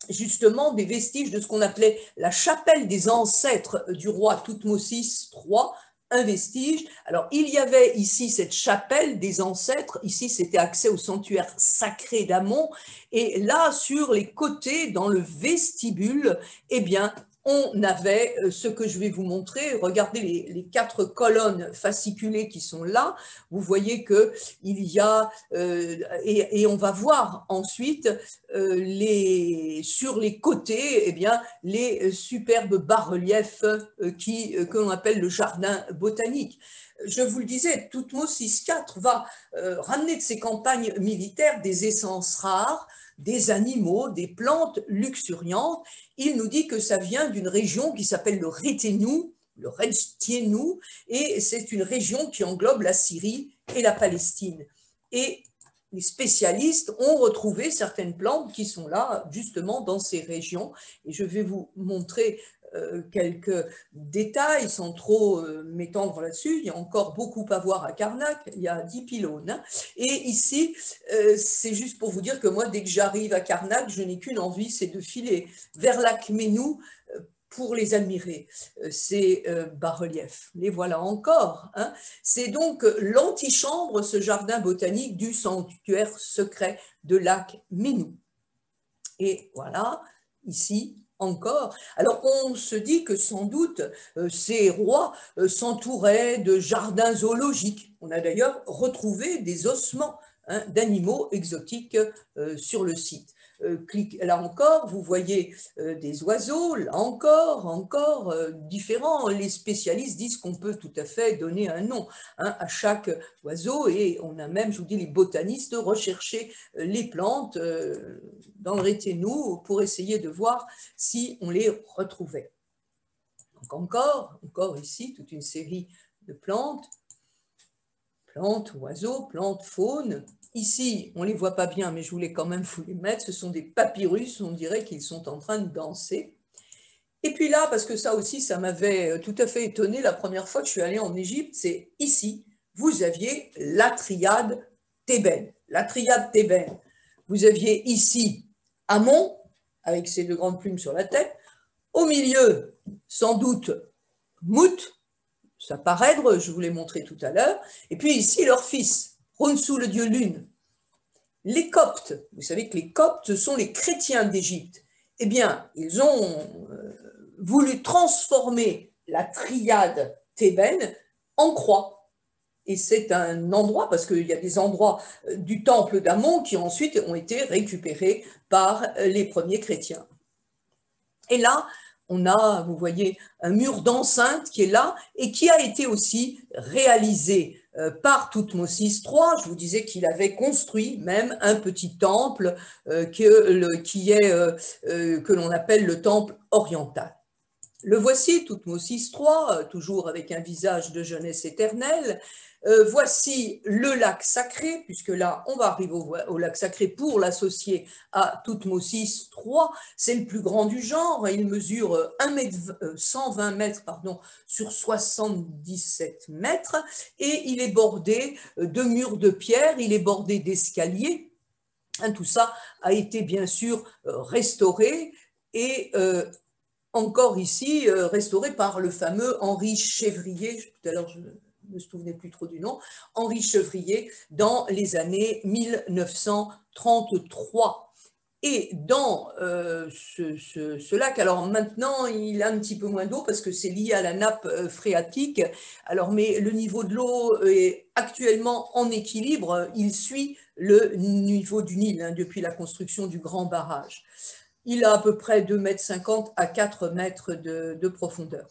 justement des vestiges de ce qu'on appelait la chapelle des ancêtres du roi Thoutmôsis III, un vestige. Alors, il y avait ici cette chapelle des ancêtres, ici c'était accès au sanctuaire sacré d'Amon, et là, sur les côtés, dans le vestibule, eh bien, on avait ce que je vais vous montrer. Regardez les 4 colonnes fasciculées qui sont là. Vous voyez qu'il y a, et on va voir ensuite sur les côtés, eh bien, les superbes bas-reliefs que l'on appelle le jardin botanique. Je vous le disais, Thoutmôsis IV va ramener de ses campagnes militaires des essences rares, des animaux, des plantes luxuriantes. Il nous dit que ça vient d'une région qui s'appelle le Réténou, le Redstienou, et c'est une région qui englobe la Syrie et la Palestine. Et les spécialistes ont retrouvé certaines plantes qui sont là, justement, dans ces régions. Et je vais vous montrer quelques détails sans trop m'étendre là-dessus. Il y a encore beaucoup à voir à Karnak, il y a 10 pylônes. Et ici, c'est juste pour vous dire que moi, dès que j'arrive à Karnak, je n'ai qu'une envie, c'est de filer vers l'Akménou pour les admirer, ces bas-reliefs. Les voilà encore. C'est donc l'antichambre, ce jardin botanique du sanctuaire secret de l'Akménou. Et voilà, ici, encore. Alors, on se dit que sans doute ces rois s'entouraient de jardins zoologiques. On a d'ailleurs retrouvé des ossements d'animaux exotiques sur le site. Là encore, vous voyez des oiseaux, là encore différents. Les spécialistes disent qu'on peut tout à fait donner un nom à chaque oiseau et on a même, je vous dis, les botanistes recherché les plantes dans le Réténou pour essayer de voir si on les retrouvait. Donc encore ici, toute une série de plantes, oiseaux, plantes, faune. Ici, on ne les voit pas bien, mais je voulais quand même vous les mettre. Ce sont des papyrus, on dirait qu'ils sont en train de danser. Et puis là, parce que ça aussi, ça m'avait tout à fait étonné la première fois que je suis allée en Égypte, c'est ici, vous aviez la triade thébaine. La triade thébaine. Vous aviez ici Amon, avec ses 2 grandes plumes sur la tête. Au milieu, sans doute, Mout, ça paraître, je vous l'ai montré tout à l'heure. Et puis ici, leur fils, Khonsou, le dieu lune. Les Coptes, vous savez que les Coptes sont les chrétiens d'Égypte. Eh bien, ils ont voulu transformer la triade thébaine en croix. Et c'est un endroit, parce qu'il y a des endroits du temple d'Amon qui ensuite ont été récupérés par les premiers chrétiens. Et là, on a, vous voyez, un mur d'enceinte qui est là et qui a été aussi réalisé par Thoutmôsis III. Je vous disais qu'il avait construit même un petit temple que l'on appelle le temple oriental. Le voici, Thoutmôsis III, toujours avec un visage de jeunesse éternelle. Voici le lac sacré, puisque là, on va arriver au lac sacré pour l'associer à Thoutmôsis III. C'est le plus grand du genre. Il mesure 120 mètres sur 77 mètres et il est bordé de murs de pierre, il est bordé d'escaliers. Tout ça a été bien sûr restauré et encore ici, restauré par le fameux Henri Chevrier. Tout à l'heure, je me souvenais plus trop du nom, Henri Chevrier, dans les années 1933. Et dans ce lac, alors maintenant, il a un petit peu moins d'eau parce que c'est lié à la nappe phréatique. Alors, mais le niveau de l'eau est actuellement en équilibre. Il suit le niveau du Nil, hein, depuis la construction du grand barrage. Il a à peu près 2,50 m à 4 mètres de profondeur.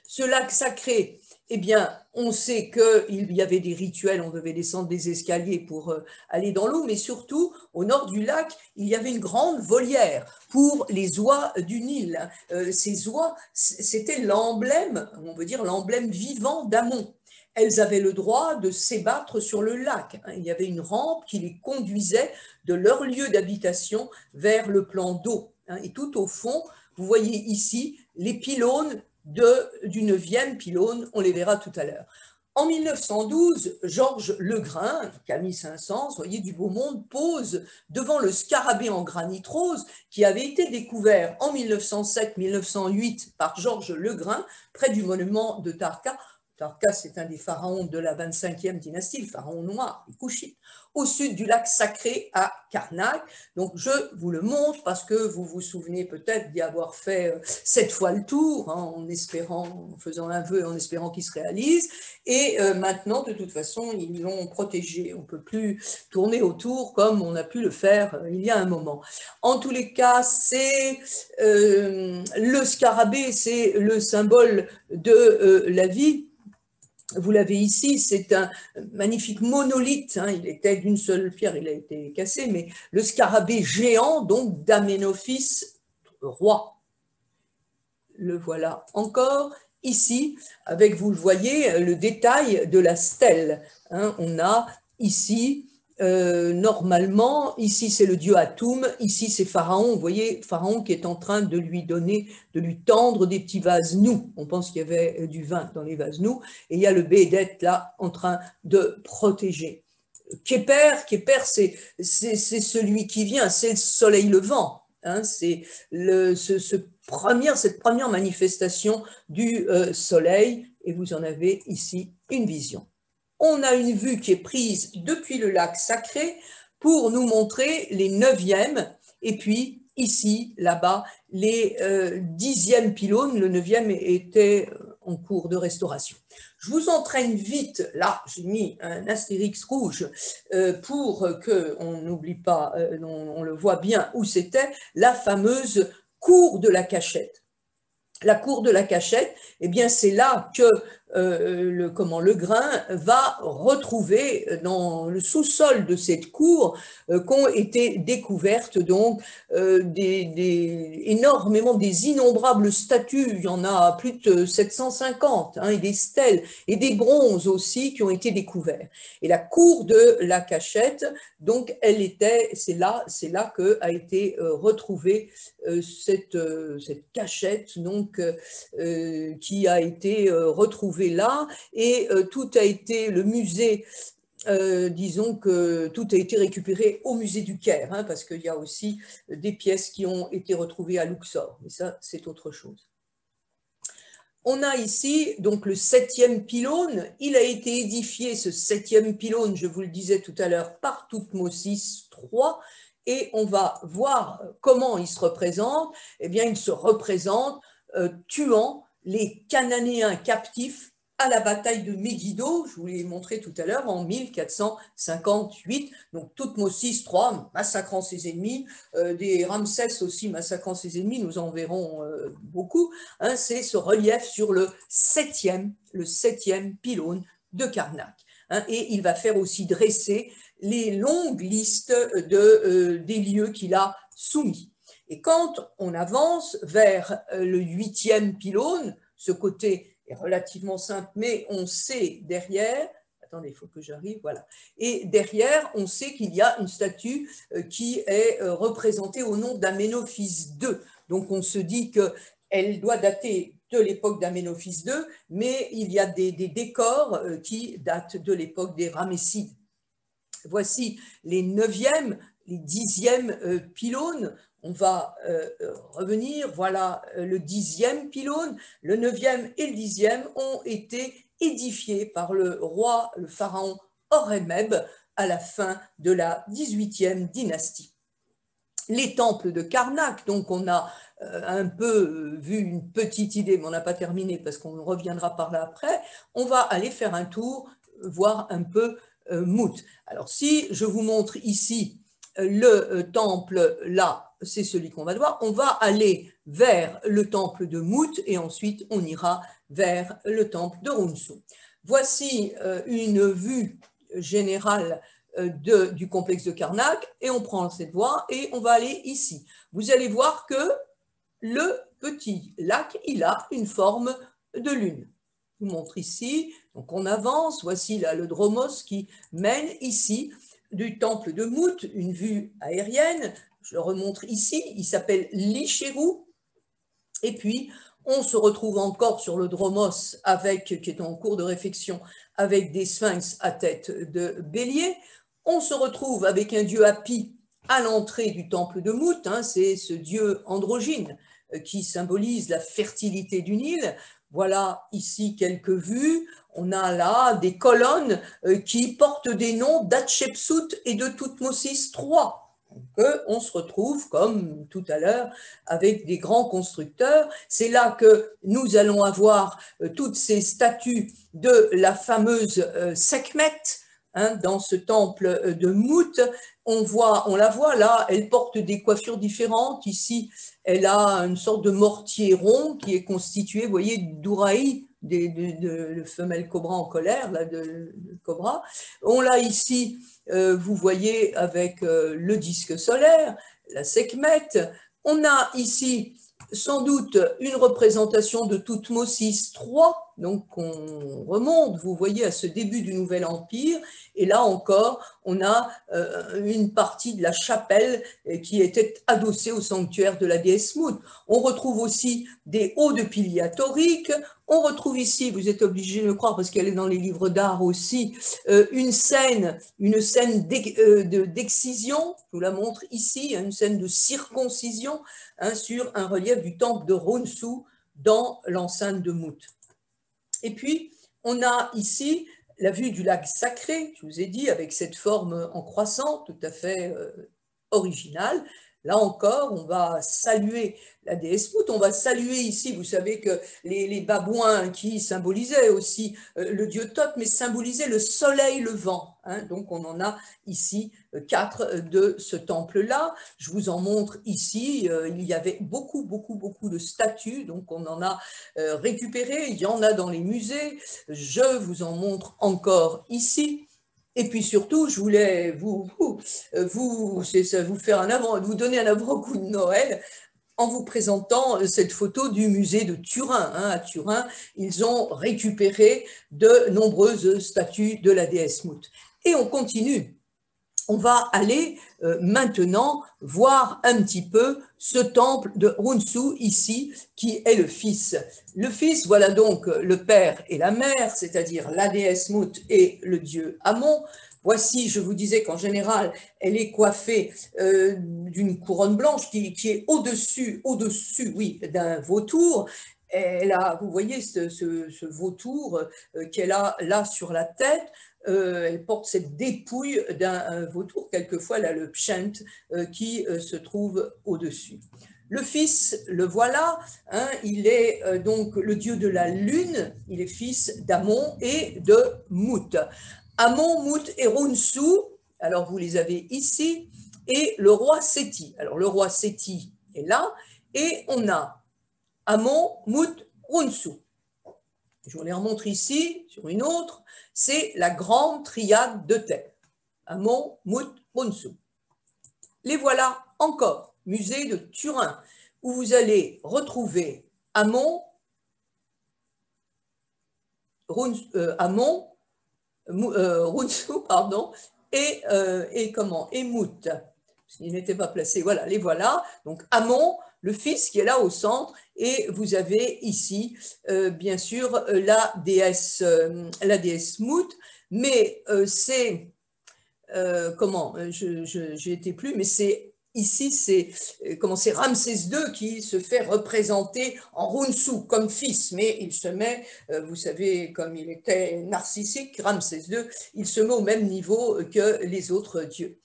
Ce lac sacré, eh bien, on sait qu'il y avait des rituels, on devait descendre des escaliers pour aller dans l'eau, mais surtout, au nord du lac, il y avait une grande volière pour les oies du Nil. Ces oies, c'était l'emblème, on veut dire l'emblème vivant d'Amon. Elles avaient le droit de s'ébattre sur le lac. Il y avait une rampe qui les conduisait de leur lieu d'habitation vers le plan d'eau. Et tout au fond, vous voyez ici les pylônes du 9e pylône, on les verra tout à l'heure. En 1912, Georges Legrain, Camille Saint-Saëns, voyez, du beau monde, pose devant le scarabée en granit rose qui avait été découvert en 1907-1908 par Georges Legrain près du monument de Tarka. Tarka, c'est un des pharaons de la 25e dynastie, le pharaon noir, les Couchites, au sud du lac sacré à Karnak. Donc, je vous le montre parce que vous vous souvenez peut-être d'y avoir fait 7 fois le tour, hein, en faisant un vœu, en espérant qu'il se réalise. Et maintenant, de toute façon, ils l'ont protégé. On ne peut plus tourner autour comme on a pu le faire il y a un moment. En tous les cas, c'est le scarabée, c'est le symbole de la vie. Vous l'avez ici, c'est un magnifique monolithe, hein, il était d'une seule pierre, il a été cassé, mais le scarabée géant, donc d'Aménophis, roi. Le voilà encore ici, avec, vous le voyez, le détail de la stèle. Hein, on a ici, normalement, ici c'est le dieu Atum, ici c'est Pharaon, vous voyez, Pharaon qui est en train de lui tendre des petits vases nus. On pense qu'il y avait du vin dans les vases nus, et il y a le Béhédet là en train de protéger. Képer, c'est celui qui vient, c'est le soleil levant. Hein, c'est cette première manifestation du soleil, et vous en avez ici une vision. On a une vue qui est prise depuis le lac sacré pour nous montrer les 9e, et puis ici, là-bas, les 10e pylônes. Le 9e était en cours de restauration. Je vous entraîne vite, là j'ai mis un astérix rouge pour qu'on n'oublie pas, on le voit bien où c'était, la fameuse cour de la Cachette. La cour de la Cachette, eh bien c'est là que Legrain va retrouver dans le sous-sol de cette cour qu'ont été découvertes donc énormément, des innombrables statues, il y en a plus de 750, hein, et des stèles et des bronzes aussi qui ont été découverts. Et la cour de la Cachette, donc c'est là que a été retrouvée cette cachette donc qui a été retrouvée là, et tout a été, le musée, disons que tout a été récupéré au musée du Caire, hein, parce qu'il y a aussi des pièces qui ont été retrouvées à Luxor, mais ça c'est autre chose. On a ici donc le 7e pylône. Il a été édifié, ce 7e pylône, je vous le disais tout à l'heure, par Thoutmôsis III, et on va voir comment il se représente. Eh bien, il se représente tuant les Cananéens captifs à la bataille de Megiddo, je vous l'ai montré tout à l'heure, en 1458. Donc Thoutmôsis III massacrant ses ennemis, des Ramsès aussi massacrant ses ennemis, nous en verrons beaucoup. Hein, c'est ce relief sur le 7e pylône de Karnak. Hein, et il va faire aussi dresser les longues listes des lieux qu'il a soumis. Et quand on avance vers le 8e pylône, ce côté est relativement simple, mais on sait derrière, attendez, il faut que j'arrive, voilà, et derrière, on sait qu'il y a une statue qui est représentée au nom d'Aménophis II. Donc on se dit qu'elle doit dater de l'époque d'Aménophis II, mais il y a des décors qui datent de l'époque des Ramessides. Voici les 9e, les 10e pylônes. On va revenir, voilà le 10e pylône, le 9e et le 10e ont été édifiés par le roi, le pharaon Horemheb à la fin de la 18e dynastie. Les temples de Karnak, donc on a un peu vu une petite idée, mais on n'a pas terminé parce qu'on reviendra par là après. On va aller faire un tour, voir un peu Mout. Alors si je vous montre ici le temple là, c'est celui qu'on va voir, on va aller vers le temple de Mout et ensuite on ira vers le temple de Runsu. Voici une vue générale du complexe de Karnak et on prend cette voie et on va aller ici. Vous allez voir que le petit lac, il a une forme de lune. Je vous montre ici, donc on avance, voici là le dromos qui mène ici du temple de Mout, une vue aérienne, je le remontre ici, il s'appelle l'Ichérou, et puis on se retrouve encore sur le dromos avec, qui est en cours de réfection, avec des sphinx à tête de bélier. On se retrouve avec un dieu Hapi à l'entrée du temple de Mout, hein, c'est ce dieu androgyne qui symbolise la fertilité du Nil. Voilà ici quelques vues. On a là des colonnes qui portent des noms d'Hatshepsut et de Toutmosis III. On se retrouve, comme tout à l'heure, avec des grands constructeurs. C'est là que nous allons avoir toutes ces statues de la fameuse Sekhmet, hein, dans ce temple de Mout. On la voit là, elle porte des coiffures différentes. Ici, elle a une sorte de mortier rond qui est constitué, vous voyez, d'ouraï, de femelles cobra en colère, là, de cobra. On l'a ici, vous voyez, avec le disque solaire, la Sekhmet. On a ici sans doute une représentation de Toutmosis III, donc on remonte, vous voyez, à ce début du Nouvel Empire, et là encore, on a une partie de la chapelle qui était adossée au sanctuaire de la déesse Mout. On retrouve aussi des hauts de piliers toriques, on retrouve ici, vous êtes obligé de le croire parce qu'elle est dans les livres d'art aussi, une scène d'excision, je vous la montre ici, une scène de circoncision, hein, sur un relief du temple de Runsu dans l'enceinte de Mout. Et puis, on a ici la vue du lac sacré, je vous ai dit, avec cette forme en croissant, tout à fait originale. Là encore, on va saluer la déesse Mout, on va saluer ici, vous savez que les babouins qui symbolisaient aussi le dieu Thoth, mais symbolisaient le soleil levant, hein, donc on en a ici 4 de ce temple-là. Je vous en montre ici, il y avait beaucoup de statues, donc on en a récupéré, il y en a dans les musées, je vous en montre encore ici. Et puis surtout, je voulais vous donner un avant-goût de Noël en vous présentant cette photo du musée de Turin. Hein. À Turin, ils ont récupéré de nombreuses statues de la déesse Mout. Et on continue. On va aller maintenant voir un petit peu ce temple de Runsu ici, qui est le fils. Le fils, voilà donc le père et la mère, c'est-à-dire la déesse Mout et le dieu Amon. Voici, je vous disais qu'en général, elle est coiffée d'une couronne blanche qui est au-dessus, oui, d'un vautour. Elle a, vous voyez ce vautour qu'elle a là sur la tête. Elle porte cette dépouille d'un vautour, quelquefois elle a le pshent qui se trouve au-dessus. Le fils, le voilà, hein, il est donc le dieu de la lune, il est fils d'Amon et de Mout. Amon, Mout et Runsu, alors vous les avez ici, et le roi Séti. Alors le roi Séti est là, et on a Amon, Mout, Runsu. Je vous les remontre ici, sur une autre, c'est la grande triade de Thèbes. Amon, Mout, Runsu. Les voilà encore, musée de Turin, où vous allez retrouver Amon, Runsu, pardon, et Mout. Il n'était pas placé. Voilà, les voilà. Donc Amon, le fils qui est là au centre, et vous avez ici, bien sûr, la déesse Mout, mais c'est, j'ai été plus, mais c'est ici, c'est Ramsès II qui se fait représenter en Runsu comme fils, mais il se met, vous savez, comme il était narcissique, Ramsès II, il se met au même niveau que les autres dieux.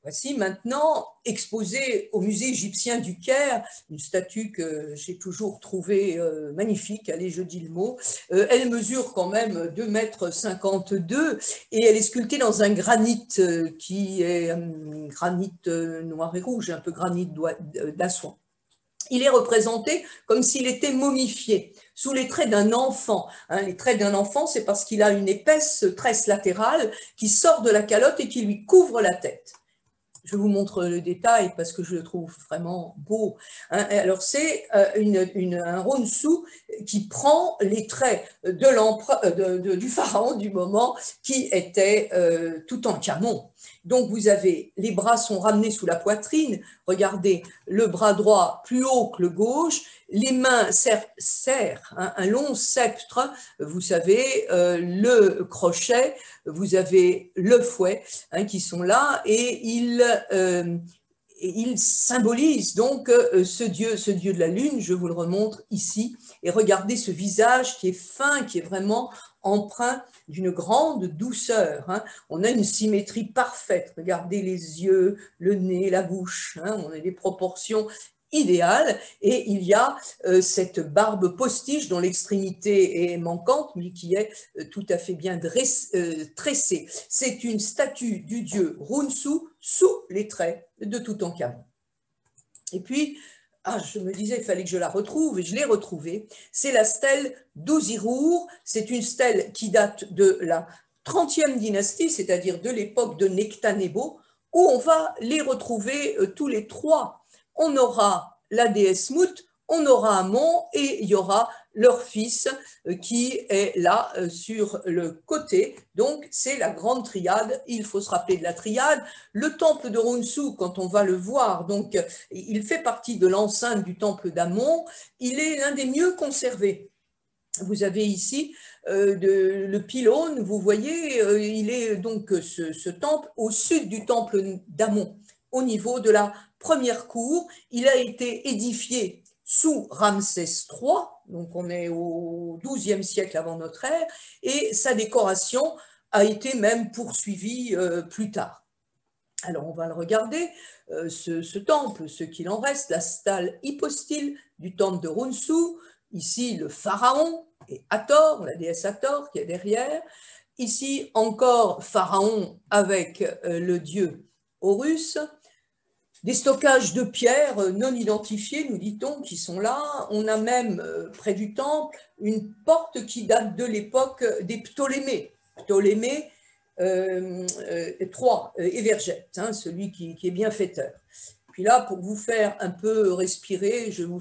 Voici maintenant exposée au musée égyptien du Caire, une statue que j'ai toujours trouvée magnifique, allez, je dis le mot. Elle mesure quand même 2,52 m et elle est sculptée dans un granit qui est granit noir et rouge, un peu granit d'Assouan. Il est représenté comme s'il était momifié, sous les traits d'un enfant. Les traits d'un enfant, c'est parce qu'il a une épaisse tresse latérale qui sort de la calotte et qui lui couvre la tête. Je vous montre le détail parce que je le trouve vraiment beau. Alors, c'est un Runsu qui prend les traits du pharaon du moment qui était Toutankhamon. Donc, vous avez, les bras sont ramenés sous la poitrine. Regardez, le bras droit plus haut que le gauche. Les mains serrent un long sceptre, vous savez, le crochet, vous avez le fouet qui sont là et il symbolise donc ce dieu de la lune. Je vous le remontre ici et regardez ce visage qui est fin, qui est vraiment empreint d'une grande douceur. On a une symétrie parfaite. Regardez les yeux, le nez, la bouche. On a des proportions idéal et il y a cette barbe postiche dont l'extrémité est manquante mais qui est tout à fait bien tressée. C'est une statue du dieu Runsu sous les traits de Toutankhamon. Et puis, je me disais il fallait que je la retrouve et je l'ai retrouvée. C'est la stèle d'Uzirour. C'est une stèle qui date de la 30e dynastie, c'est-à-dire de l'époque de Nectanebo, où on va les retrouver tous les trois. On aura la déesse Mout, on aura Amon et il y aura leur fils qui est là sur le côté. Donc, c'est la grande triade. Il faut se rappeler de la triade. Le temple de Runsu, quand on va le voir, donc, il fait partie de l'enceinte du temple d'Amon. Il est l'un des mieux conservés. Vous avez ici le pylône, vous voyez, il est donc ce temple au sud du temple d'Amon, au niveau de la première cour. Il a été édifié sous Ramsès III, donc on est au XIIe siècle avant notre ère, et sa décoration a été même poursuivie plus tard. Alors on va le regarder, ce temple, ce qu'il en reste, la stèle hypostyle du temple de Runsu, ici le pharaon et Hathor, la déesse Hathor qui est derrière, ici encore pharaon avec le dieu Horus, des stockages de pierres non identifiés, nous dit-on, qui sont là. On a même, près du temple, une porte qui date de l'époque des Ptolémées. Ptolémée III, Évergète, celui qui est bienfaiteur. Puis là, pour vous faire un peu respirer, je vous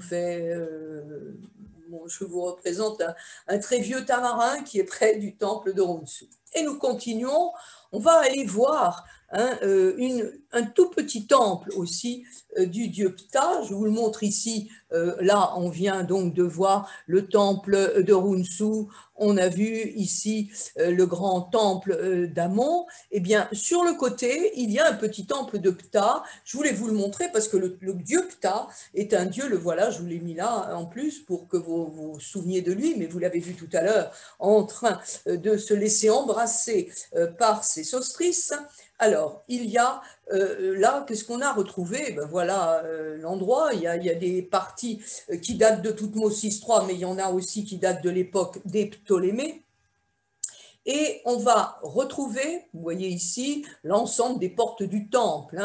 représente un très vieux tamarin qui est près du temple de Runsu. Et nous continuons, on va aller voir un tout petit temple aussi du dieu Ptah. Je vous le montre ici. Là, on vient donc de voir le temple de Runsu. On a vu ici le grand temple d'Amon. Eh bien, sur le côté, il y a un petit temple de Ptah. Je voulais vous le montrer parce que le dieu Ptah est un dieu, le voilà, je vous l'ai mis là en plus pour que vous vous souveniez de lui, mais vous l'avez vu tout à l'heure en train de se laisser embrasser par ses sostrisses. Alors, il y a là, qu'est-ce qu'on a retrouvé? Ben voilà l'endroit. Il y a des parties qui datent de Toutmosis III, mais il y en a aussi qui datent de l'époque des Ptolémées. Et on va retrouver, vous voyez ici, l'ensemble des portes du temple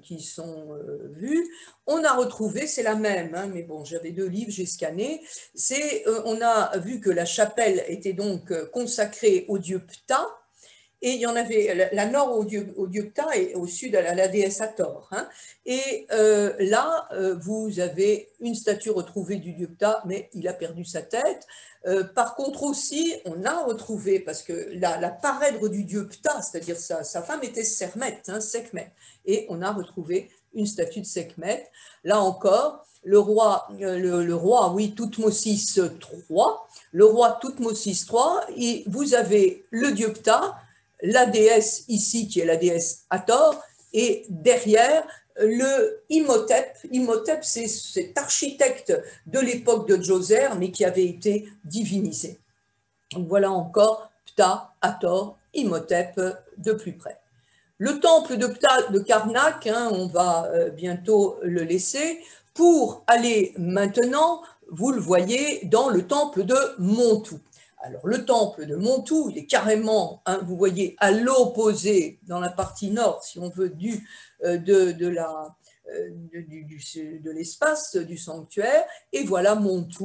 qui sont vues. On a retrouvé, c'est la même, mais bon, j'avais 2 livres, j'ai scanné. On a vu que la chapelle était donc consacrée au dieu Ptah. Et il y en avait, la nord au dieu Ptah et au sud à la déesse Hathor. Et là, vous avez une statue retrouvée du dieu Ptah, mais il a perdu sa tête. Par contre aussi, on a retrouvé, parce que la parèdre du dieu Ptah, c'est-à-dire sa femme était Sekhmet, Sekhmet, et on a retrouvé une statue de Sekhmet. Là encore, le roi, oui, Toutmosis III, le roi Toutmosis III, et vous avez le dieu Ptah, la déesse ici qui est la déesse Hathor, et derrière le Imhotep. Imhotep, c'est cet architecte de l'époque de Djoser, mais qui avait été divinisé. Donc voilà encore Ptah, Hathor, Imhotep de plus près. Le temple de Ptah de Karnak, hein, on va bientôt le laisser, pour aller maintenant, vous le voyez, dans le temple de Montu. Alors le temple de Montu, il est carrément, hein, vous voyez, à l'opposé, dans la partie nord, si on veut, de l'espace du sanctuaire, et voilà Montu.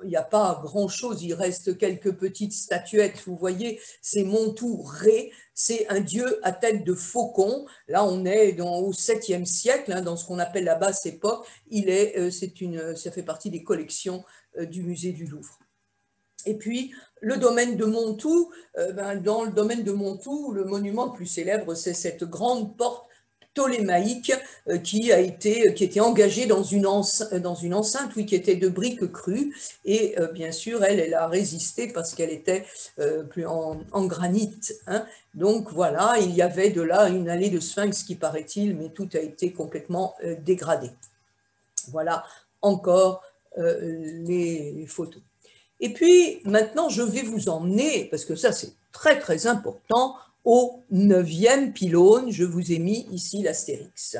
Il n'y a pas grand-chose, il reste quelques petites statuettes, vous voyez, c'est Montu-Ré, c'est un dieu à tête de faucon. Là, on est au 7e siècle, hein, dans ce qu'on appelle la basse époque. Ça fait partie des collections du musée du Louvre. Et puis, le domaine de Montu, dans le domaine de Montu, le monument le plus célèbre, c'est cette grande porte ptolémaïque qui était engagée dans une enceinte, oui, qui était de briques crues, et bien sûr elle a résisté parce qu'elle était plus en granit, hein. Donc voilà, il y avait de là une allée de sphinx qui paraît-il, mais tout a été complètement dégradé. Voilà encore les photos. Et puis maintenant je vais vous emmener, parce que ça c'est très très important, au 9e pylône. Je vous ai mis ici l'astérix.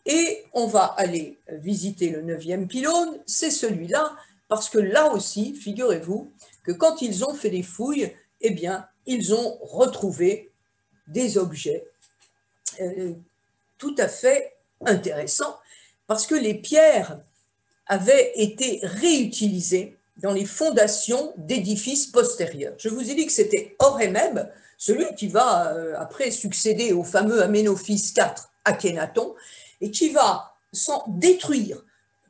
Et on va aller visiter le 9e pylône, c'est celui-là, parce que là aussi, figurez-vous, que quand ils ont fait des fouilles, eh bien, ils ont retrouvé des objets tout à fait intéressants, parce que les pierres avaient été réutilisées dans les fondations d'édifices postérieurs. Je vous ai dit que c'était Horemheb, celui qui va après succéder au fameux Aménophis IV, Akhénaton, et qui va détruire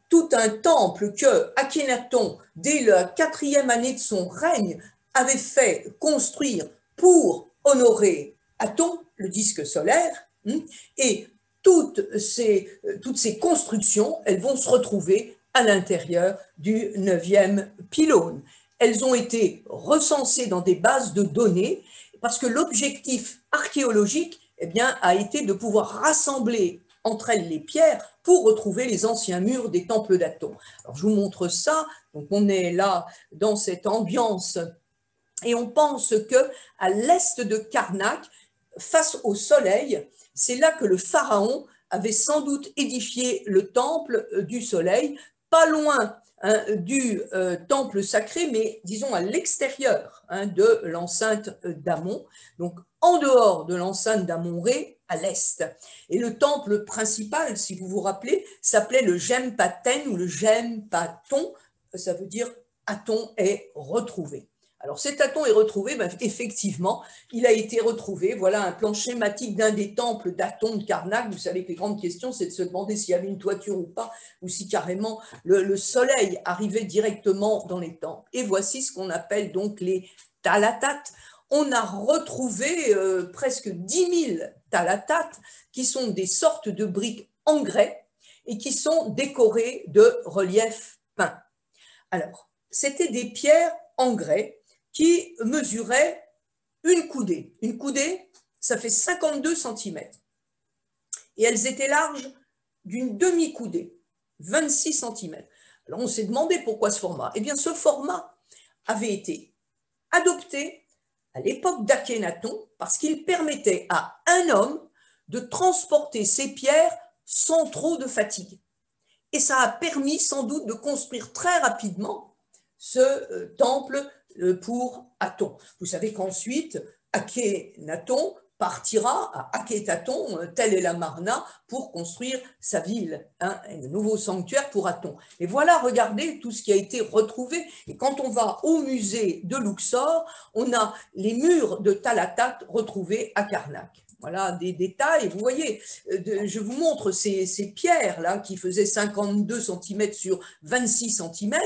tout un temple que Akhénaton, dès la 4e année de son règne, avait fait construire pour honorer Aton, le disque solaire, et toutes ces constructions, elles vont se retrouver à l'intérieur du 9e pylône. Elles ont été recensées dans des bases de données parce que l'objectif archéologique, eh bien, a été de pouvoir rassembler entre elles les pierres pour retrouver les anciens murs des temples d'Aton. Alors je vous montre ça, donc on est là dans cette ambiance et on pense que à l'est de Karnak, face au soleil, c'est là que le pharaon avait sans doute édifié le temple du soleil, pas loin du temple sacré, mais disons à l'extérieur de l'enceinte d'Amon, donc en dehors de l'enceinte d'Amon-Ré, à l'est. Et le temple principal, si vous vous rappelez, s'appelait le Gempathen ou le Gempaton, ça veut dire Aton est retrouvé. Alors cet Aton est retrouvé, ben, effectivement, il a été retrouvé, voilà un plan schématique d'un des temples d'Aton de Karnak. Vous savez que les grandes questions, c'est de se demander s'il y avait une toiture ou pas, ou si carrément le soleil arrivait directement dans les temples. Et voici ce qu'on appelle donc les talatat. On a retrouvé presque 10 000 talatat, qui sont des sortes de briques en grès et qui sont décorées de reliefs peints. Alors, c'était des pierres en grès qui mesuraient une coudée. Une coudée, ça fait 52 cm. Et elles étaient larges d'une demi-coudée, 26 cm. Alors on s'est demandé pourquoi ce format. Eh bien ce format avait été adopté à l'époque d'Akhénaton parce qu'il permettait à un homme de transporter ses pierres sans trop de fatigue. Et ça a permis sans doute de construire très rapidement ce temple pour Aton. Vous savez qu'ensuite, Akhénaton partira à Akhétaton, tel est la Marna, pour construire sa ville, un nouveau sanctuaire pour Aton. Et voilà, regardez tout ce qui a été retrouvé. Et quand on va au musée de Luxor, on a les murs de Talatat retrouvés à Karnak. Voilà des détails. Vous voyez, je vous montre ces pierres-là qui faisaient 52 cm sur 26 cm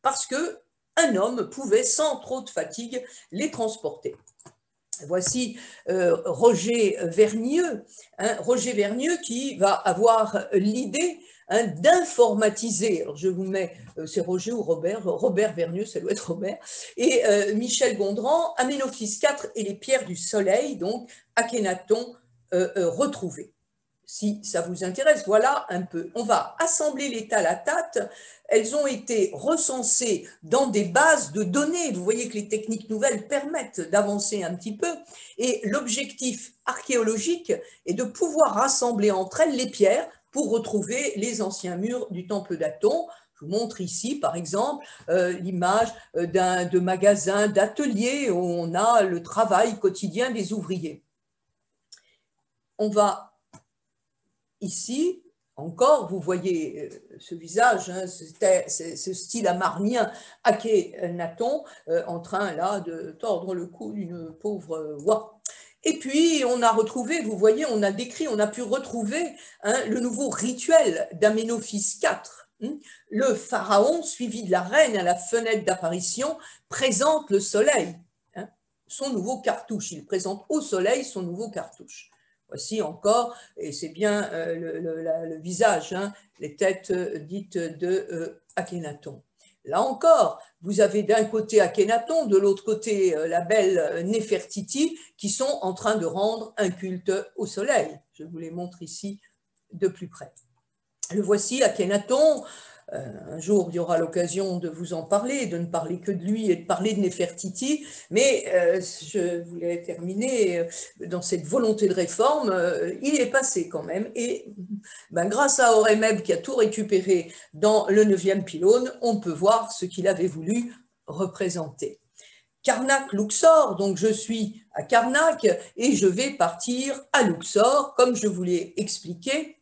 parce qu'un homme pouvait sans trop de fatigue les transporter. Voici Roger Vernieux, Roger Vernieux qui va avoir l'idée d'informatiser, alors je vous mets, c'est Roger ou Robert, Robert Vernieux, ça doit être Robert, et Michel Gondran, Aménophis IV et les pierres du soleil, donc Akhénaton retrouvé. si ça vous intéresse. Voilà un peu. On va assembler les thalatates. Elles ont été recensées dans des bases de données. Vous voyez que les techniques nouvelles permettent d'avancer un petit peu. Et l'objectif archéologique est de pouvoir rassembler entre elles les pierres pour retrouver les anciens murs du temple d'Aton. Je vous montre ici, par exemple, l'image de magasin, d'atelier où on a le travail quotidien des ouvriers. On va ici, encore, vous voyez ce visage, hein, ce style amarnien Akhenaton en train là de tordre le cou d'une pauvre oie. Et puis, on a retrouvé, vous voyez, on a décrit, on a pu retrouver hein, le nouveau rituel d'Aménophis IV. Le pharaon, suivi de la reine à la fenêtre d'apparition, présente le soleil, hein, son nouveau cartouche. Il présente au soleil son nouveau cartouche. Voici encore, et c'est bien le visage, hein, les têtes dites de Akhenaton. Là encore, vous avez d'un côté Akhenaton, de l'autre côté la belle Néfertiti, qui sont en train de rendre un culte au soleil. Je vous les montre ici de plus près. Le voici, Akhenaton. Un jour, il y aura l'occasion de vous en parler, de ne parler que de lui et de parler de Néfertiti, mais je voulais terminer dans cette volonté de réforme. Il est passé quand même, et ben, grâce à Horemheb qui a tout récupéré dans le 9e pylône, on peut voir ce qu'il avait voulu représenter. Karnak-Luxor, donc je suis à Karnak et je vais partir à Luxor, comme je vous l'ai expliqué.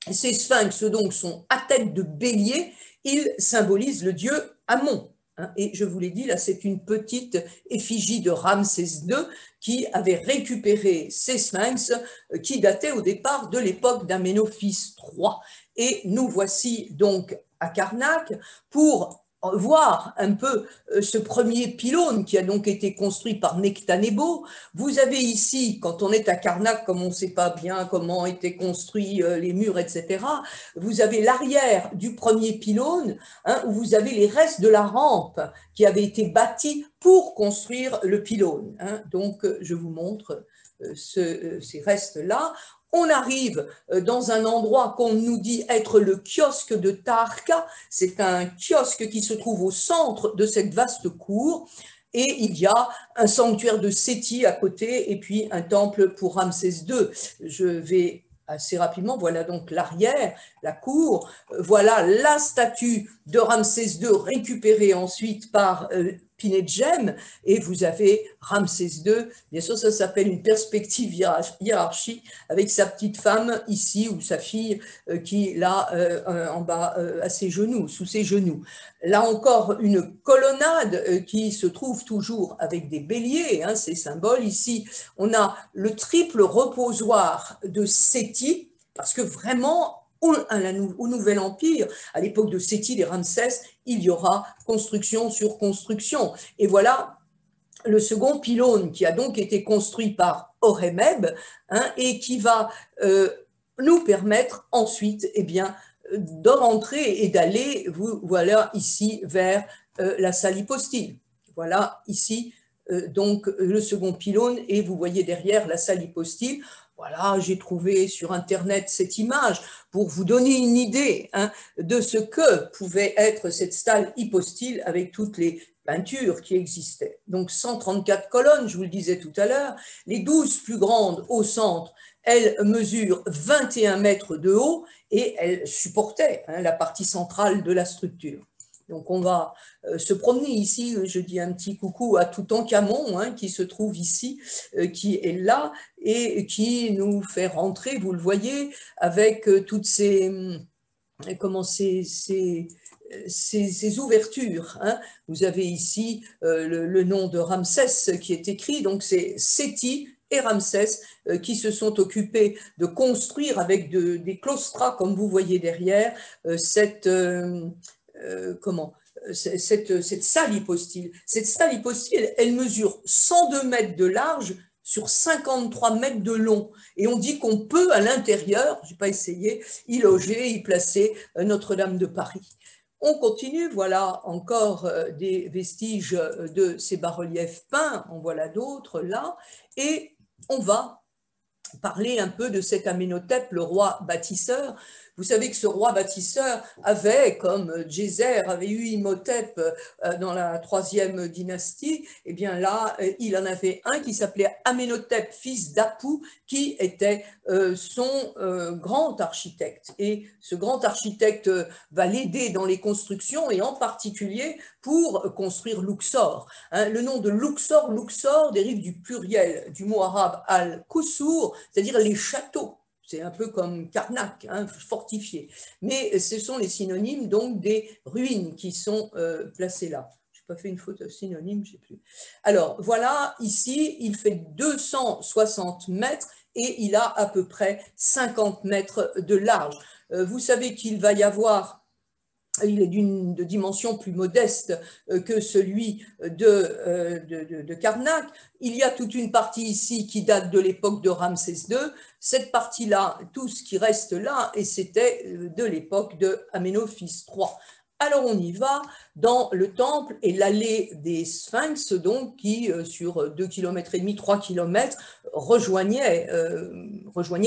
Ces sphinx donc sont à tête de bélier, ils symbolisent le dieu Amon. Et je vous l'ai dit, là c'est une petite effigie de Ramsès II qui avait récupéré ces sphinx qui dataient au départ de l'époque d'Aménophis III. Et nous voici donc à Karnak pour voir un peu ce premier pylône qui a donc été construit par Nectanebo. Vous avez ici, quand on est à Karnak, comme on ne sait pas bien comment étaient construits les murs, etc., vous avez l'arrière du premier pylône, hein, où vous avez les restes de la rampe qui avait été bâtie pour construire le pylône. Hein. Donc, je vous montre ces restes-là. On arrive dans un endroit qu'on nous dit être le kiosque de Taharqa. C'est un kiosque qui se trouve au centre de cette vaste cour. Et il y a un sanctuaire de Séti à côté et puis un temple pour Ramsès II. Je vais assez rapidement, voilà donc l'arrière, la cour. Voilà la statue de Ramsès II récupérée ensuite par Pinedjem, et vous avez Ramsès II, bien sûr ça s'appelle une perspective hiérarchie, avec sa petite femme ici, ou sa fille qui là en bas à ses genoux, sous ses genoux. Là encore une colonnade qui se trouve toujours avec des béliers, hein, ces symboles. Ici on a le triple reposoir de Séti, parce que vraiment au Nouvel Empire, à l'époque de Séti et Ramsès, il y aura construction sur construction. Et voilà le second pylône qui a donc été construit par Horemheb, hein, et qui va nous permettre ensuite eh bien, de rentrer et d'aller, voilà ici, vers la salle hypostyle. Voilà ici donc le second pylône, et vous voyez derrière la salle hypostyle. Voilà, j'ai trouvé sur Internet cette image pour vous donner une idée hein, de ce que pouvait être cette salle hypostyle avec toutes les peintures qui existaient. Donc 134 colonnes, je vous le disais tout à l'heure, les 12 plus grandes au centre, elles mesurent 21 mètres de haut et elles supportaient hein, la partie centrale de la structure. Donc on va se promener ici, je dis un petit coucou à Toutankhamon hein, qui se trouve ici, qui est là et qui nous fait rentrer, vous le voyez, avec toutes ces, comment ces ouvertures. Hein. Vous avez ici le nom de Ramsès qui est écrit, donc c'est Séti et Ramsès qui se sont occupés de construire avec des claustras, comme vous voyez derrière, cette salle hypostyle. Cette salle hypostyle, elle mesure 102 mètres de large sur 53 mètres de long. Et on dit qu'on peut, à l'intérieur, je n'ai pas essayé, y loger, y placer Notre-Dame de Paris. On continue, voilà encore des vestiges de ces bas-reliefs peints, en voilà d'autres là, et on va parler un peu de cet Amenhotep, le roi bâtisseur. Vous savez que ce roi bâtisseur avait, comme Djéser avait eu Imhotep dans la 3e dynastie, et bien là, il en avait un qui s'appelait Amenhotep, fils d'Apou, qui était son grand architecte. Et ce grand architecte va l'aider dans les constructions, et en particulier pour construire Luxor. Le nom de Luxor, Luxor dérive du pluriel du mot arabe al-Qusur, c'est-à-dire les châteaux. C'est un peu comme Karnak, fortifié. Mais ce sont les synonymes donc des ruines qui sont placées là. Je n'ai pas fait une faute synonyme, je ne sais plus. Alors voilà, ici, il fait 260 mètres et il a à peu près 50 mètres de large. Vous savez qu'il va y avoir... Il est de dimension plus modeste que celui de Karnak. Il y a toute une partie ici qui date de l'époque de Ramsès II. Cette partie-là, tout ce qui reste là, et c'était de l'époque de Aménophis III. Alors on y va dans le temple et l'allée des Sphinx, donc qui sur 2,5 km, 3 km, rejoignait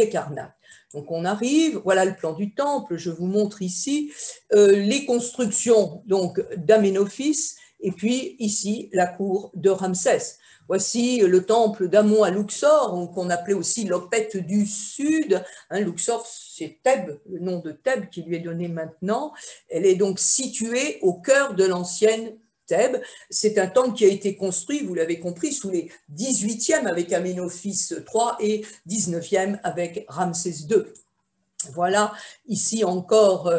Karnak. Donc on arrive, voilà le plan du temple, je vous montre ici les constructions d'Aménophis et puis ici la cour de Ramsès. Voici le temple d'Amon à Luxor, qu'on appelait aussi l'Opet du Sud. Luxor, c'est Thèbes, le nom de Thèbes qui lui est donné maintenant. Elle est donc située au cœur de l'ancienne Thèbes. C'est un temple qui a été construit, vous l'avez compris, sous les 18e avec Aménophis III et 19e avec Ramsès II. Voilà ici encore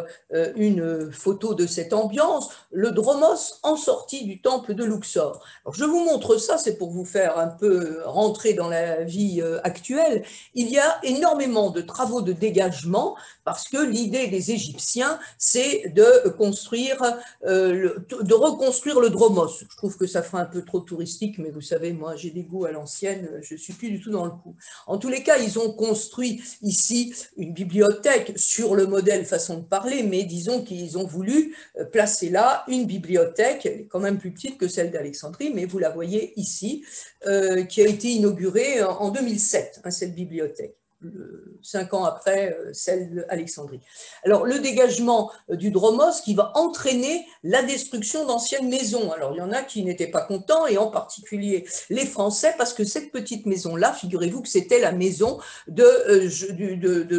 une photo de cette ambiance, le dromos en sortie du temple de Luxor. Alors, je vous montre ça, c'est pour vous faire un peu rentrer dans la vie actuelle. Il y a énormément de travaux de dégagement parce que l'idée des Égyptiens, c'est de reconstruire le dromos. Je trouve que ça fera un peu trop touristique, mais vous savez, moi j'ai des goûts à l'ancienne, je ne suis plus du tout dans le coup. En tous les cas, ils ont construit ici une bibliothèque sur le modèle façon de parler, mais disons qu'ils ont voulu placer là une bibliothèque, elle est quand même plus petite que celle d'Alexandrie, mais vous la voyez ici, qui a été inaugurée en 2007, cette bibliothèque. 5 ans après celle d'Alexandrie. Alors, le dégagement du dromos qui va entraîner la destruction d'anciennes maisons. Alors, il y en a qui n'étaient pas contents, et en particulier les Français, parce que cette petite maison-là, figurez-vous que c'était la maison de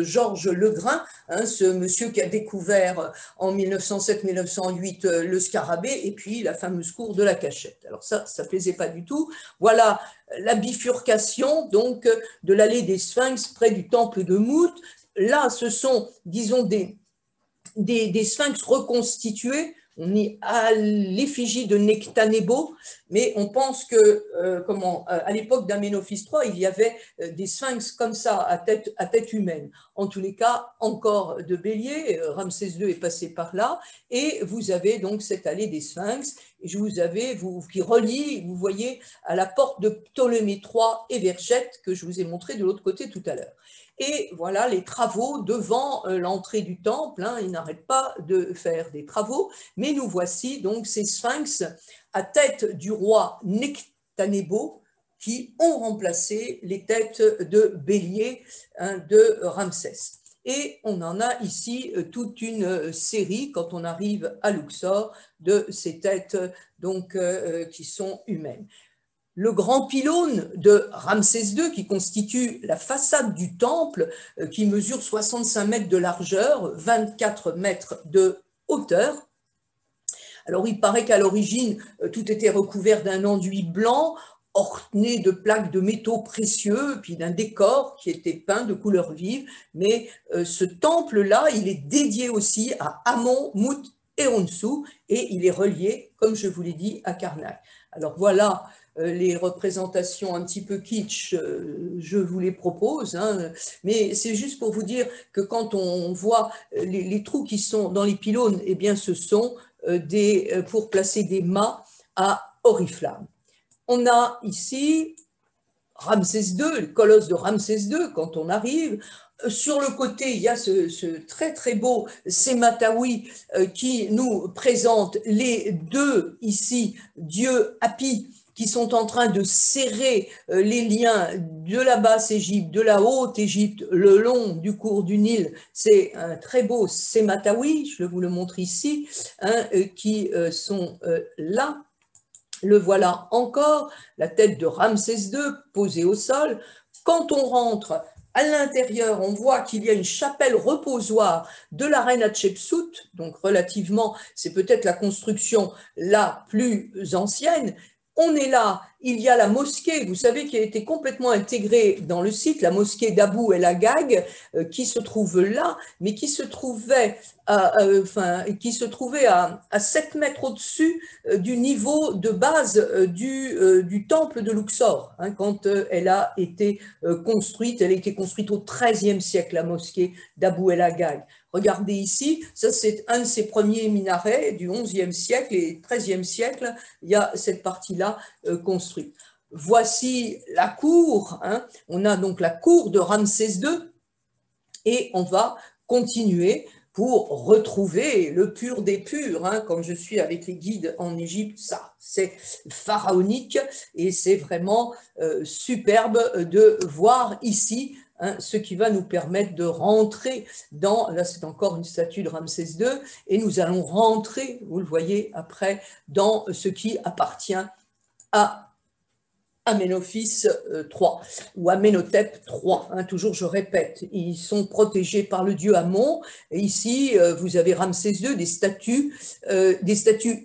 Georges Legrain, ce monsieur qui a découvert en 1907-1908 le scarabée, et puis la fameuse cour de la Cachette. Alors ça ne plaisait pas du tout. Voilà la bifurcation donc de l'allée des Sphinx près du temple de Mout. Là, ce sont, disons, des Sphinx reconstitués. On est à l'effigie de Nectanebo, mais on pense que, à l'époque d'Aménophis III, il y avait des sphinx comme ça, à tête humaine. En tous les cas, encore de bélier, Ramsès II est passé par là, et vous avez donc cette allée des sphinx, qui relie, vous voyez, à la porte de Ptolémée III et Vergette, que je vous ai montré de l'autre côté tout à l'heure. Et voilà les travaux devant l'entrée du temple, ils n'arrêtent pas de faire des travaux, mais nous voici donc ces sphinx à tête du roi Nectanebo qui ont remplacé les têtes de bélier de Ramsès. Et on en a ici toute une série, quand on arrive à Luxor, de ces têtes donc, qui sont humaines. Le grand pylône de Ramsès II, qui constitue la façade du temple, qui mesure 65 mètres de largeur, 24 mètres de hauteur. Alors, il paraît qu'à l'origine, tout était recouvert d'un enduit blanc, orné de plaques de métaux précieux, puis d'un décor qui était peint de couleurs vives. Mais ce temple-là, il est dédié aussi à Amon, Mout et Honsu, et il est relié, comme je vous l'ai dit, à Karnak. Alors voilà les représentations un petit peu kitsch, je vous les propose, mais c'est juste pour vous dire que quand on voit les trous qui sont dans les pylônes, eh bien ce sont pour placer des mâts à oriflamme. On a ici Ramsès II, le colosse de Ramsès II, quand on arrive. Sur le côté, il y a ce très très beau Sémataoui qui nous présente les deux ici dieux Hapi qui sont en train de serrer les liens de la Basse-Égypte, de la Haute-Égypte, le long du cours du Nil. C'est un très beau Sématawi, je vous le montre ici, hein, qui sont là. Le voilà encore, la tête de Ramsès II posée au sol. Quand on rentre à l'intérieur, on voit qu'il y a une chapelle reposoire de la reine Hatshepsut, donc relativement, c'est peut-être la construction la plus ancienne. On est là, il y a la mosquée, vous savez, qui a été complètement intégrée dans le site, la mosquée d'Abou El Agag, qui se trouve là, mais qui se trouvait à 7 mètres au-dessus du niveau de base du temple de Luxor, hein, quand elle a été construite. Elle a été construite au XIIIe siècle, la mosquée d'Abou El Agag. Regardez ici, ça c'est un de ses premiers minarets du XIe siècle et XIIIe siècle, il y a cette partie-là construite. Voici la cour, hein. On a donc la cour de Ramsès II et on va continuer pour retrouver le pur des purs, hein, comme je suis avec les guides en Égypte, ça c'est pharaonique et c'est vraiment superbe de voir ici, hein, ce qui va nous permettre de rentrer dans, là c'est encore une statue de Ramsès II, et nous allons rentrer, vous le voyez après, dans ce qui appartient à Aménophis III ou Amenhotep III, hein, toujours je répète, ils sont protégés par le dieu Amon, et ici vous avez Ramsès II, des statues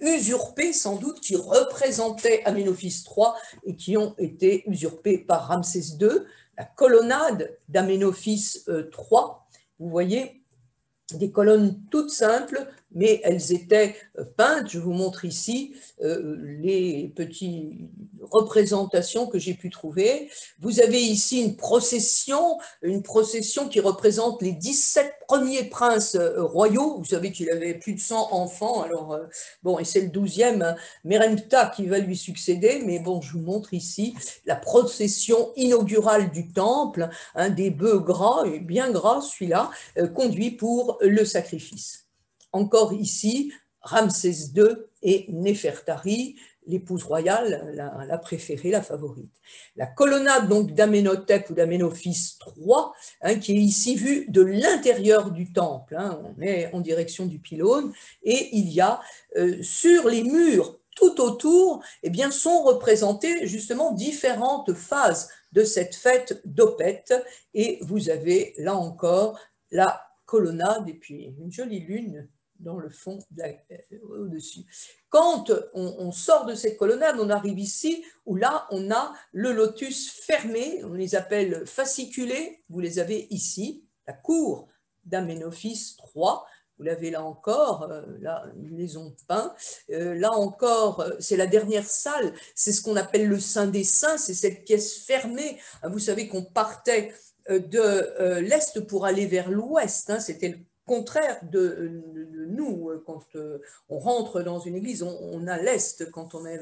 usurpées sans doute qui représentaient Aménophis III et qui ont été usurpées par Ramsès II. La colonnade d'Aménophis III, vous voyez, des colonnes toutes simples, mais elles étaient peintes. Je vous montre ici les petites représentations que j'ai pu trouver. Vous avez ici une procession qui représente les 17 premiers princes royaux. Vous savez qu'il avait plus de 100 enfants, alors bon, et c'est le 12e, hein, Meremta, qui va lui succéder, mais bon, je vous montre ici la procession inaugurale du temple, hein, des bœufs gras, et bien gras celui-là, conduit pour le sacrifice. Encore ici, Ramsès II et Néfertari, l'épouse royale, la préférée, la favorite. La colonnade donc d'Amenhotep ou d'Aménophis III, hein, qui est ici vue de l'intérieur du temple, hein, on est en direction du pylône, et il y a sur les murs tout autour, eh bien, sont représentées justement différentes phases de cette fête d'Opet, et vous avez là encore la colonnade et puis une jolie lune dans le fond au-dessus. Quand on sort de cette colonnade, on arrive ici où là on a le lotus fermé, on les appelle fasciculés, vous les avez ici, la cour d'Aménophis III. Vous l'avez là encore, là ils les ont peints. Là encore, c'est la dernière salle, c'est ce qu'on appelle le Saint des Saints, c'est cette pièce fermée. Vous savez qu'on partait de l'Est pour aller vers l'Ouest, hein, c'était le contraire de nous. Quand on rentre dans une église, on a l'Est quand on est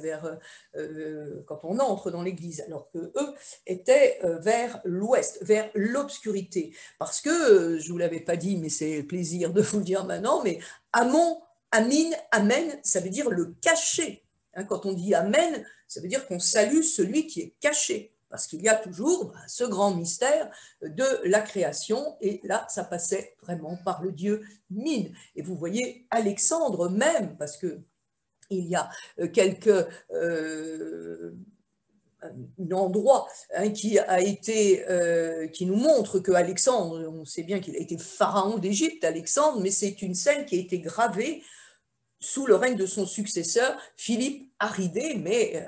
quand on entre dans l'église, alors que eux étaient vers l'Ouest, vers l'obscurité. Parce que, je ne vous l'avais pas dit, mais c'est le plaisir de vous le dire maintenant, mais Amon, Amin, Amen, ça veut dire le caché. Hein, quand on dit Amen, ça veut dire qu'on salue celui qui est caché. Parce qu'il y a toujours ce grand mystère de la création, et là, ça passait vraiment par le dieu Min. Et vous voyez Alexandre même, parce qu'il y a quelques endroits, hein, qui nous montre que Alexandre, on sait bien qu'il a été pharaon d'Égypte, Alexandre, mais c'est une scène qui a été gravée sous le règne de son successeur, Philippe Aridée, mais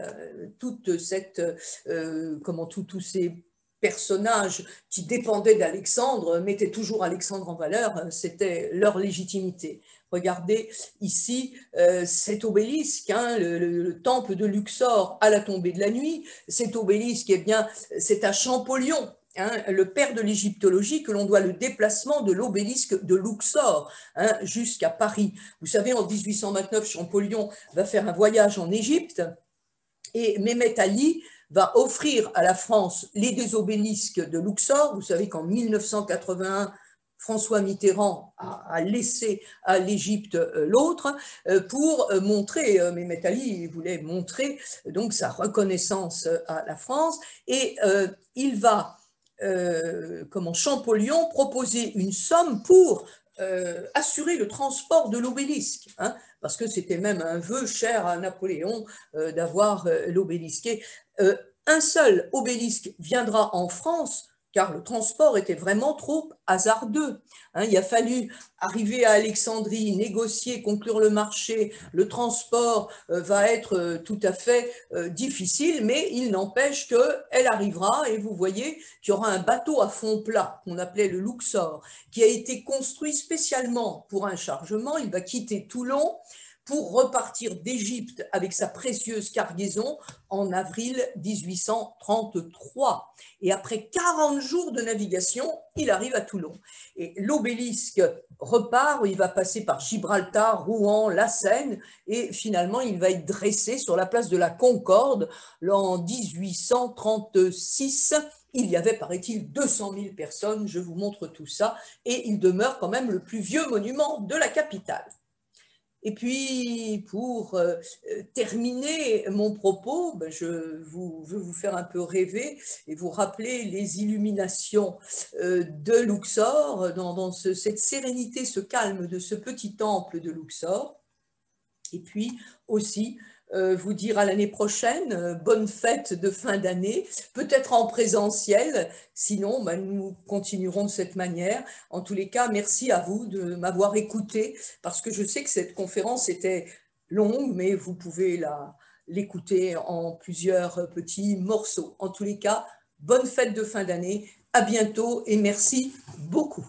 toute cette, tous ces personnages qui dépendaient d'Alexandre mettaient toujours Alexandre en valeur, c'était leur légitimité. Regardez ici cet obélisque, hein, le temple de Luxor à la tombée de la nuit. Cet obélisque, eh bien, c'est à Champollion, hein, le père de l'égyptologie, que l'on doit le déplacement de l'obélisque de Luxor, hein, jusqu'à Paris. Vous savez, en 1829, Champollion va faire un voyage en Égypte et Mehmet Ali va offrir à la France les deux obélisques de Luxor. Vous savez qu'en 1981, François Mitterrand a laissé à l'Égypte l'autre pour montrer, Mehmet Ali voulait montrer donc sa reconnaissance à la France, et il va, Champollion, proposer une somme pour assurer le transport de l'obélisque, hein, parce que c'était même un vœu cher à Napoléon d'avoir l'obélisque. Un seul obélisque viendra en France, car le transport était vraiment trop hasardeux. Hein, il a fallu arriver à Alexandrie, négocier, conclure le marché. Le transport va être tout à fait difficile, mais il n'empêche qu'elle arrivera, et vous voyez qu'il y aura un bateau à fond plat, qu'on appelait le Luxor, qui a été construit spécialement pour un chargement. Il va quitter Toulon pour repartir d'Égypte avec sa précieuse cargaison en avril 1833. Et après 40 jours de navigation, il arrive à Toulon. Et l'obélisque repart, il va passer par Gibraltar, Rouen, la Seine, et finalement, il va être dressé sur la place de la Concorde en 1836. Il y avait, paraît-il, 200 000 personnes, je vous montre tout ça, et il demeure quand même le plus vieux monument de la capitale. Et puis, pour terminer mon propos, je veux vous faire un peu rêver et vous rappeler les illuminations de Luxor, dans cette sérénité, ce calme de ce petit temple de Luxor. Et puis aussi, vous dire à l'année prochaine, bonne fête de fin d'année, peut-être en présentiel, sinon nous continuerons de cette manière. En tous les cas, merci à vous de m'avoir écouté, parce que je sais que cette conférence était longue, mais vous pouvez l'écouter en plusieurs petits morceaux. En tous les cas, bonne fête de fin d'année, à bientôt et merci beaucoup.